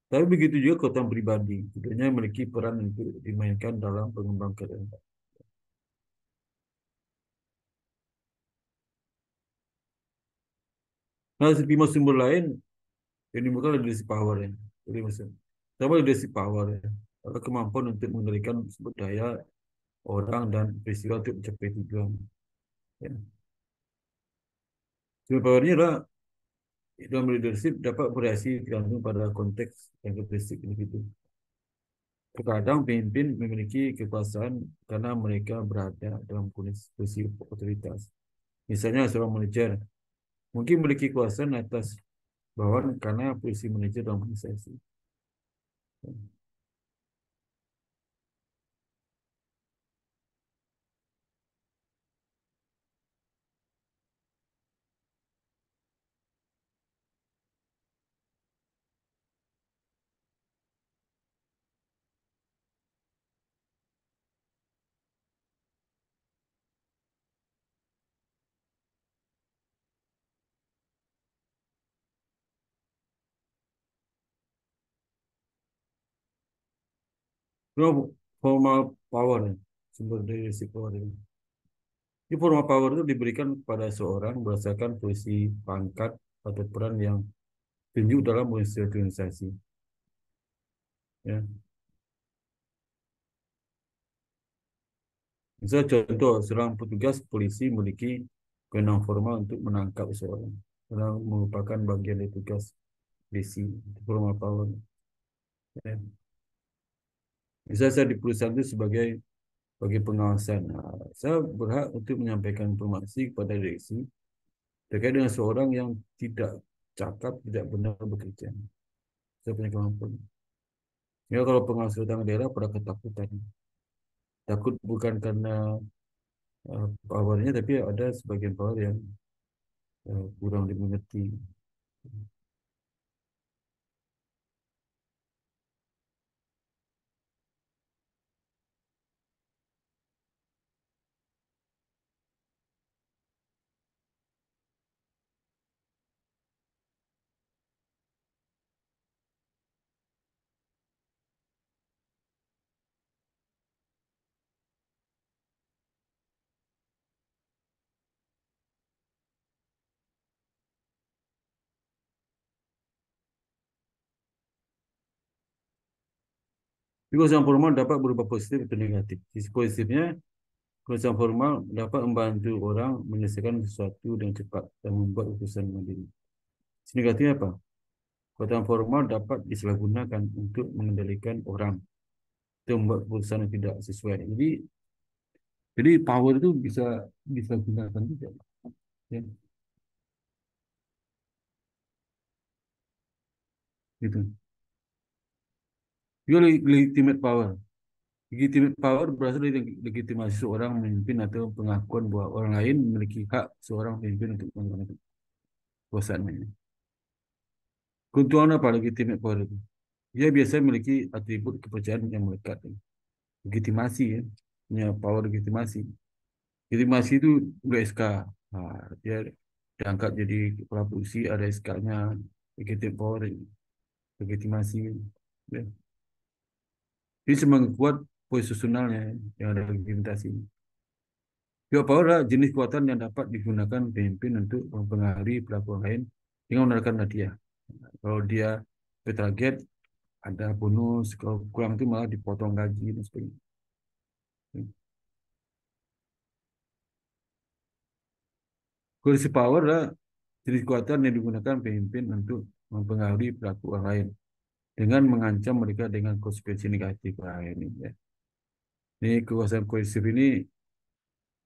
Tapi begitu juga kekuatan pribadi, tentunya memiliki peran untuk dimainkan dalam pengembangan. Nah, lima sumber lain yang dimiliki leadership power ya. Jadi misalnya, sama leadership power ya. Ada kemampuan untuk mengendalikan sumber daya orang dan peristiwa untuk mencapai tujuan. Ya. Sumber powernya adalah dalam leadership dapat variasi tergantung pada konteks dan karakteristik individu. Terkadang pemimpin memiliki kekuasaan karena mereka berada dalam posisi otoritas. Misalnya seorang manajer mungkin memiliki kekuasaan atas bawahan karena posisi manajer dalam organisasi. Kedua, formal power, sumber dari risiko. Ini formal power itu diberikan kepada seorang berdasarkan posisi pangkat atau peran yang tunjuk dalam organisasi. Ya. Misalnya contoh, seorang petugas polisi memiliki kewenangan formal untuk menangkap seseorang. Karena merupakan bagian dari tugas polisi, formal power. Ya. Misalnya saya di perusahaan itu sebagai pengawasan. Nah, saya berhak untuk menyampaikan informasi kepada direksi terkait dengan seorang yang tidak cakap, tidak benar bekerja. Saya punya kemampuan. Ya kalau pengawas utang daerah pada ketakutan. Takut bukan karena powernya, tapi ada sebagian power yang kurang dimengerti. Kebiasaan formal dapat berubah positif atau negatif. Sisi positifnya, kebiasaan formal dapat membantu orang menyelesaikan sesuatu dengan cepat dan membuat keputusan mandiri. Sisi negatifnya apa? Kekuatan formal dapat disalahgunakan untuk mengendalikan orang atau membuat keputusan yang tidak sesuai. Jadi power itu bisa disalahgunakan juga. Ya, gitu. Juga legitimate power. Legitimate power berasal dari legitimasi seorang memimpin atau pengakuan bahwa orang lain memiliki hak seorang pemimpin untuk menggunakan kekuasaannya. Keuntungan apa legitimate power itu? Dia biasanya memiliki atribut kepercayaan yang melekat. Legitimasi ya, punya power legitimasi. Legitimasi itu udah SK. Nah, dia diangkat jadi kepala polisi, ada SK-nya, legitimate power, legitimasi. Ya. Jadi semakin kuat posisionalnya yang ada legitimasi. Pure power adalah jenis kekuatan yang dapat digunakan pemimpin untuk mempengaruhi pelaku lain dengan menggunakan hadiah. Kalau dia bertarget, ada bonus, kalau kurang itu malah dipotong gaji dan sebagainya. Coercive power adalah jenis kekuatan yang digunakan pemimpin untuk mempengaruhi pelaku orang lain dengan mengancam mereka dengan konsekuensi negatif. Nah, ini, ya. Ini kekuasaan coercive ini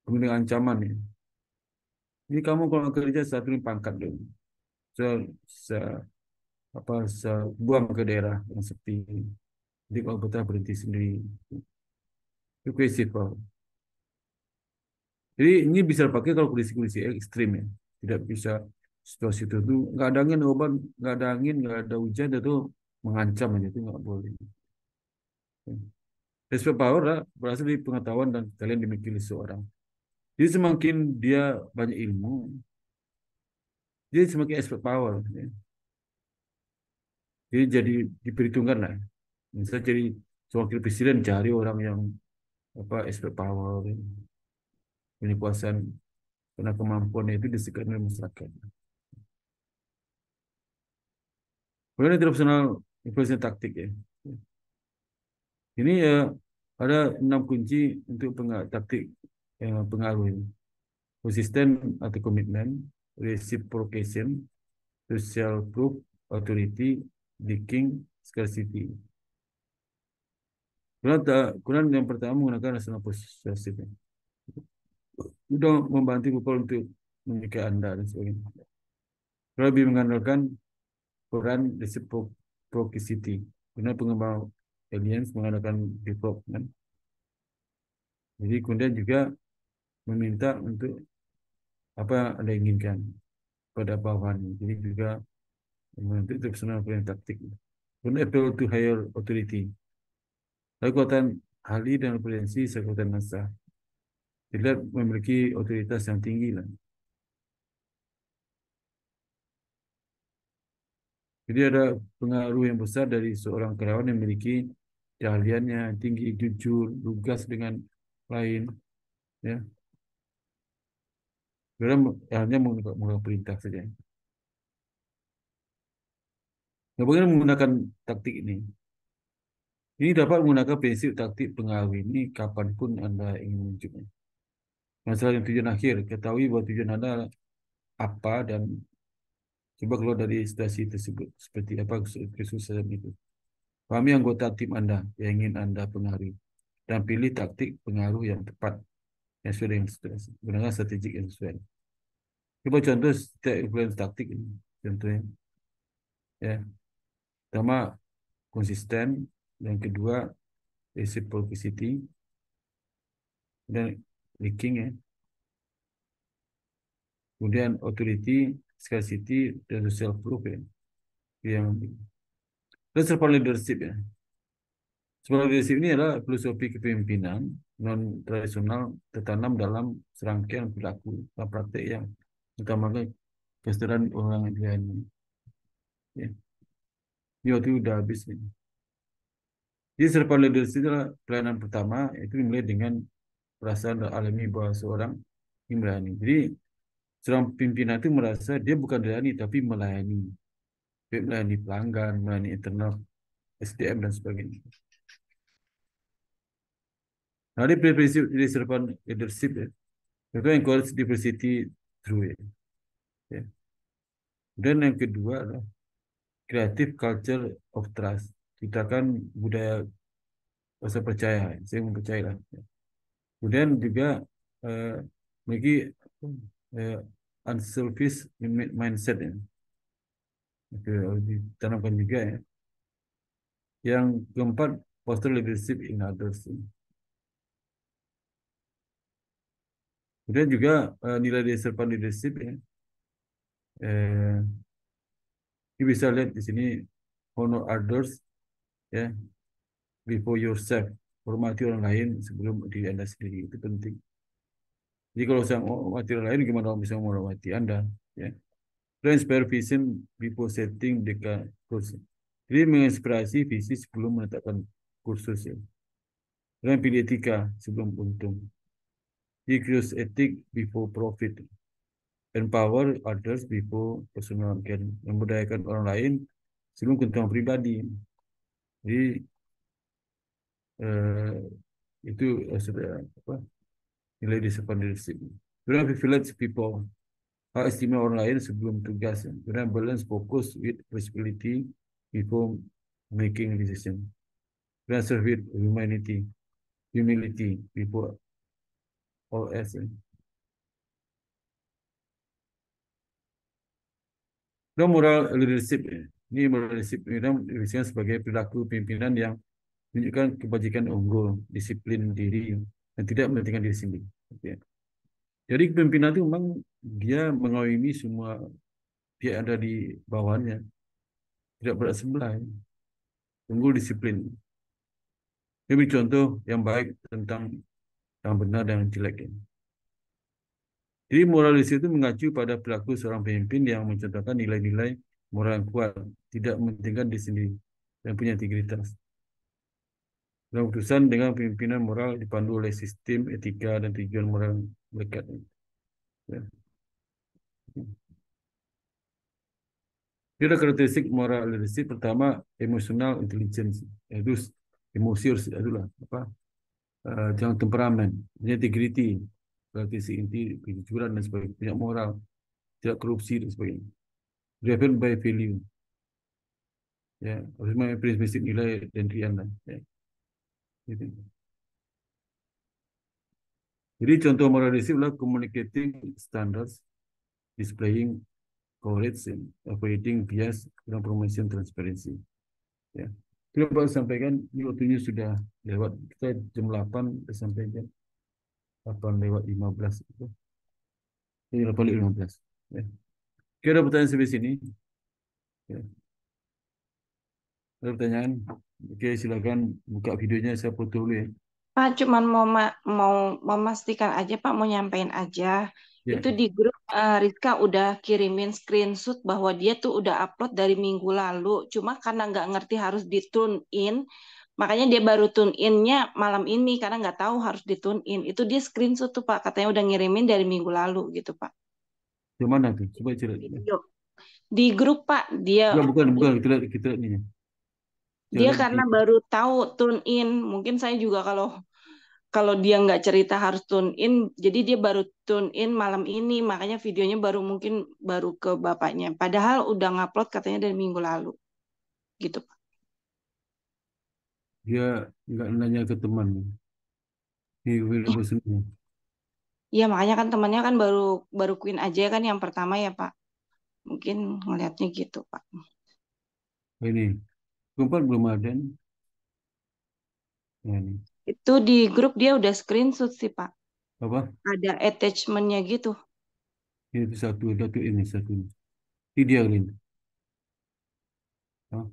penuh dengan ancaman ya. Ini kamu kalau kerja satu ini pangkat dulu. Se, se, buang ke daerah yang sepi. Jadi kalau betah berhenti sendiri. Itu coercive power. Jadi ini bisa dipakai kalau kondisi-kondisi ekstrim ya. Tidak bisa situasi itu tuh nggak ada angin obat, nggak ada angin, nggak ada hujan itu mengancam aja itu nggak boleh. Respect power lah, berasal dari pengetahuan dan kalian dimiliki oleh seorang. Jadi semakin dia banyak ilmu, dia semakin expert power. Ya. Jadi diperhitungkan lah. Misalnya jadi wakil presiden cari orang yang expert power, ya. Punya kuasaan karena kemampuannya itu disegani oleh masyarakat. Kemudian interpersonal influence taktik ya. Ini ya ada 6 kunci untuk taktik pengaruh ini. Konsisten atau komitmen, reciprocation, social proof, authority, leaking, scarcity. Kemudian yang pertama menggunakan rasional persuasif. Itu membantu people untuk menyukai Anda dan sebagainya. Lebih mengandalkan peran reciprocity. Karena pengembang aliens mengandalkan development. Jadi kemudian juga meminta untuk apa yang Anda inginkan pada bawahan. Jadi juga untuk personal plan taktik. Kemudian appeal to higher authority. Kekuatan ahli dan referensi kekuatan massa. Tidak memiliki otoritas yang tinggi lah. Jadi ada pengaruh yang besar dari seorang karyawan yang memiliki keahliannya tinggi, jujur, lugas dengan lain, ya. Dalam hanya menggunakan perintah saja. Nah, bagaimana menggunakan taktik ini? Ini dapat menggunakan prinsip taktik pengaruh ini kapanpun Anda ingin menunjuknya. Masalah yang tujuan akhir, ketahui bahwa tujuan Anda apa dan coba keluar dari situasi tersebut. Seperti apa kesusahan itu. Pahami anggota tim Anda yang ingin Anda pengaruhi. Dan pilih taktik pengaruh yang tepat. Yang sesuai dengan situasi. Gunakan strategik yang sesuai. Coba contoh setiap influence taktik ini. Contohnya. Ya. Pertama, konsisten. Yang kedua, reciprocity. Dan leaking ya. Kemudian authority, scarcity, dan social proof ya. Dan serta leadership ya. Sebuah leadership ini adalah filosofi kepemimpinan non-tradisional tertanam dalam serangkaian perilaku dan praktek yang utamakan kesadaran orang lain. Ya. Ini waktu udah habis ini. Jadi serta leadership adalah pelayanan pertama, itu dimulai dengan perasaan alami bahwa seorang ini melayani. Jadi seorang pimpinan itu merasa dia bukan melayani tapi melayani. Dia melayani pelanggan, melayani internal SDM dan sebagainya. Nah, ini prinsip serpan leadership ya. Itu yang encourage diversity through ya. Dan yang kedua adalah Creative culture of trust. Ciptakan budaya rasa percaya. Saya mempercayai lah. Kemudian juga memiliki eh, unselfish mindset ya. Itu harus ditanamkan juga ya. Yang keempat, foster leadership in others. Kemudian juga nilai dasar leadership ya. Eh, Kita bisa lihat di sini honor others ya before yourself. Hormati orang lain sebelum diri Anda sendiri. Itu penting. Jadi kalau saya menghormati orang lain, gimana orang bisa menghormati Anda? Ya. Inspire vision before setting the course. Jadi menginspirasi visi sebelum menetapkan kursus ya. Dan pilih etika sebelum untung. Use ethic before profit. Empower others before personal gain. Memberdayakan orang lain sebelum keuntungan pribadi. Jadi eh, itu sudah apa? Nilai disiplin leadership. Kemudian privilege people. Hak istimewa orang lain sebelum tugas. Kemudian balance fokus with responsibility before making decision. Kemudian serve with humanity, humility before all else. Dan moral leadership. Ini moral leadership ini sebagai perilaku pimpinan yang menunjukkan kebajikan unggul, disiplin diri, dan tidak mementingkan diri sendiri. Okay. Jadi pimpinan itu memang dia mengayomi semua pihak ada di bawahnya, tidak berat sebelah, unggul disiplin. Ini beri contoh yang baik tentang yang benar dan yang jelek. Jadi moralis itu mengacu pada perilaku seorang pemimpin yang mencontohkan nilai-nilai moral yang kuat, tidak mementingkan diri sendiri, dan punya integritas. Dalam keputusan dengan pemimpinan moral dipandu oleh sistem etika dan tujuan moral melekat. Ya. Dia ada karakteristik moral leadership pertama emotional intelligence, yaitu emosi harus adalah apa? Jangan temperamen, integrity, karakteristik inti, kejujuran dan sebagainya, punya moral, tidak korupsi dan sebagainya. Driven by value, ya harus memiliki prinsip nilai dan rian lah. Ya. Gitu. Jadi contoh moral leadership adalah communicating standards, displaying courage, and avoiding bias, dan promotion transparency. Ya. Kita baru sampaikan, ini waktunya sudah lewat, kita jam 8, kita sampaikan 8:15 itu. Ini 8:15. Ya. Oke, ada pertanyaan sampai sini. Ya. Ada pertanyaan? Oke, silakan buka videonya, saya foto dulu ya. Pak, cuman mau memastikan aja, Pak, mau nyampein aja. Ya. Itu di grup Rizka udah kirimin screenshot bahwa dia tuh udah upload dari minggu lalu. Cuma karena nggak ngerti harus di tune in, makanya dia baru tune in-nya malam ini karena nggak tahu harus di tune in. Itu dia screenshot tuh, Pak, katanya udah ngirimin dari minggu lalu gitu, Pak. Di mana tuh? Coba cerita. Video. Di grup, Pak, dia Bukan. Kita lihat ini. dia Lihat karena di, baru tahu tune in. Mungkin saya juga kalau kalau dia nggak cerita harus tune in, jadi dia baru tune in malam ini, makanya videonya baru mungkin baru ke bapaknya. Padahal udah ngupload katanya dari minggu lalu, gitu Pak. dia nggak nanya ke teman. Ini video semua. Iya, makanya kan temannya kan baru baru Queen aja kan yang pertama ya Pak. Mungkin ngelihatnya gitu Pak. Ini keempat belum ada nih. Nah, ini. Itu di grup dia udah screenshot sih Pak. Apa? Ada attachmentnya gitu. Ini satu ini satu. Ini dia ini. Ah,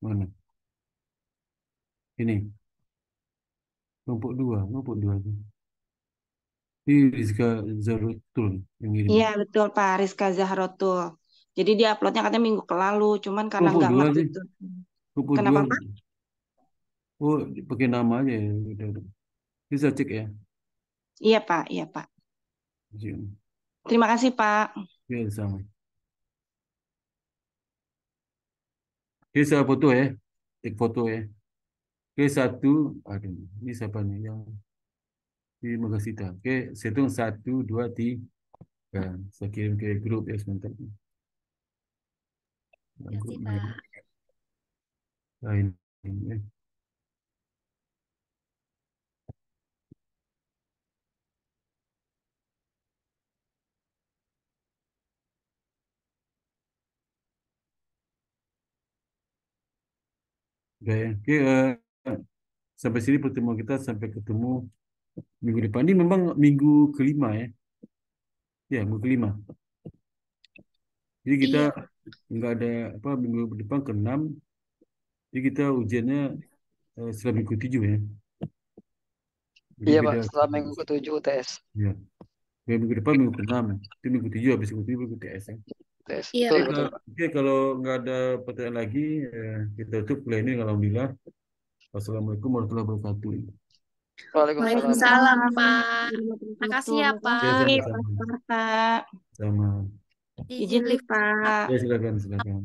mana? Ini kelompok dua tu. Ini Rizka Zarutul yang ngirim. Iya betul Pak, Rizka Zahrotul. Jadi dia uploadnya katanya minggu lalu, cuman karena Kelompok nggak dua ngerti sih. tuh. Kelompok dua. Kenapa Pak? Oh, pakai nama aja ya. Udah. Bisa cek ya. Iya Pak, iya Pak. Terima kasih Pak. Ya, sama. Oke, saya foto ya. Cek foto ya. Oke, satu. Aduh, ini siapa nih yang terima kasih. Oke, saya hitung 1, 2, 3. Saya kirim ke grup ya sebentar. Kasih, Grupnya Pak. lain. Oke, oke, sampai sini pertemuan kita, sampai ketemu minggu depan. Ini memang minggu kelima ya. Ya, minggu kelima. Jadi kita Iya. nggak ada apa minggu depan ke-6. Jadi kita ujiannya setelah minggu 7 ya. Jadi Iya Pak, beda. setelah minggu ke-7 UTS. Ya. Minggu depan minggu ke-6. Itu minggu 7 habis minggu 7 minggu TS ya. UTS. Iya, Betul, Oke, Pak. betul Pak. kalau nggak ada pertanyaan lagi, kita tutup kuliah ini. Alhamdulillah. Wassalamualaikum warahmatullahi wabarakatuh. Waalaikumsalam Waalaikumsalam, warahmatullahi Pak. Makasih ya, Ya, Pak. Makasih, sama-sama. Pak Sparta. Sama. Izin Izin live, live. Pak. Ya, silakan, silakan.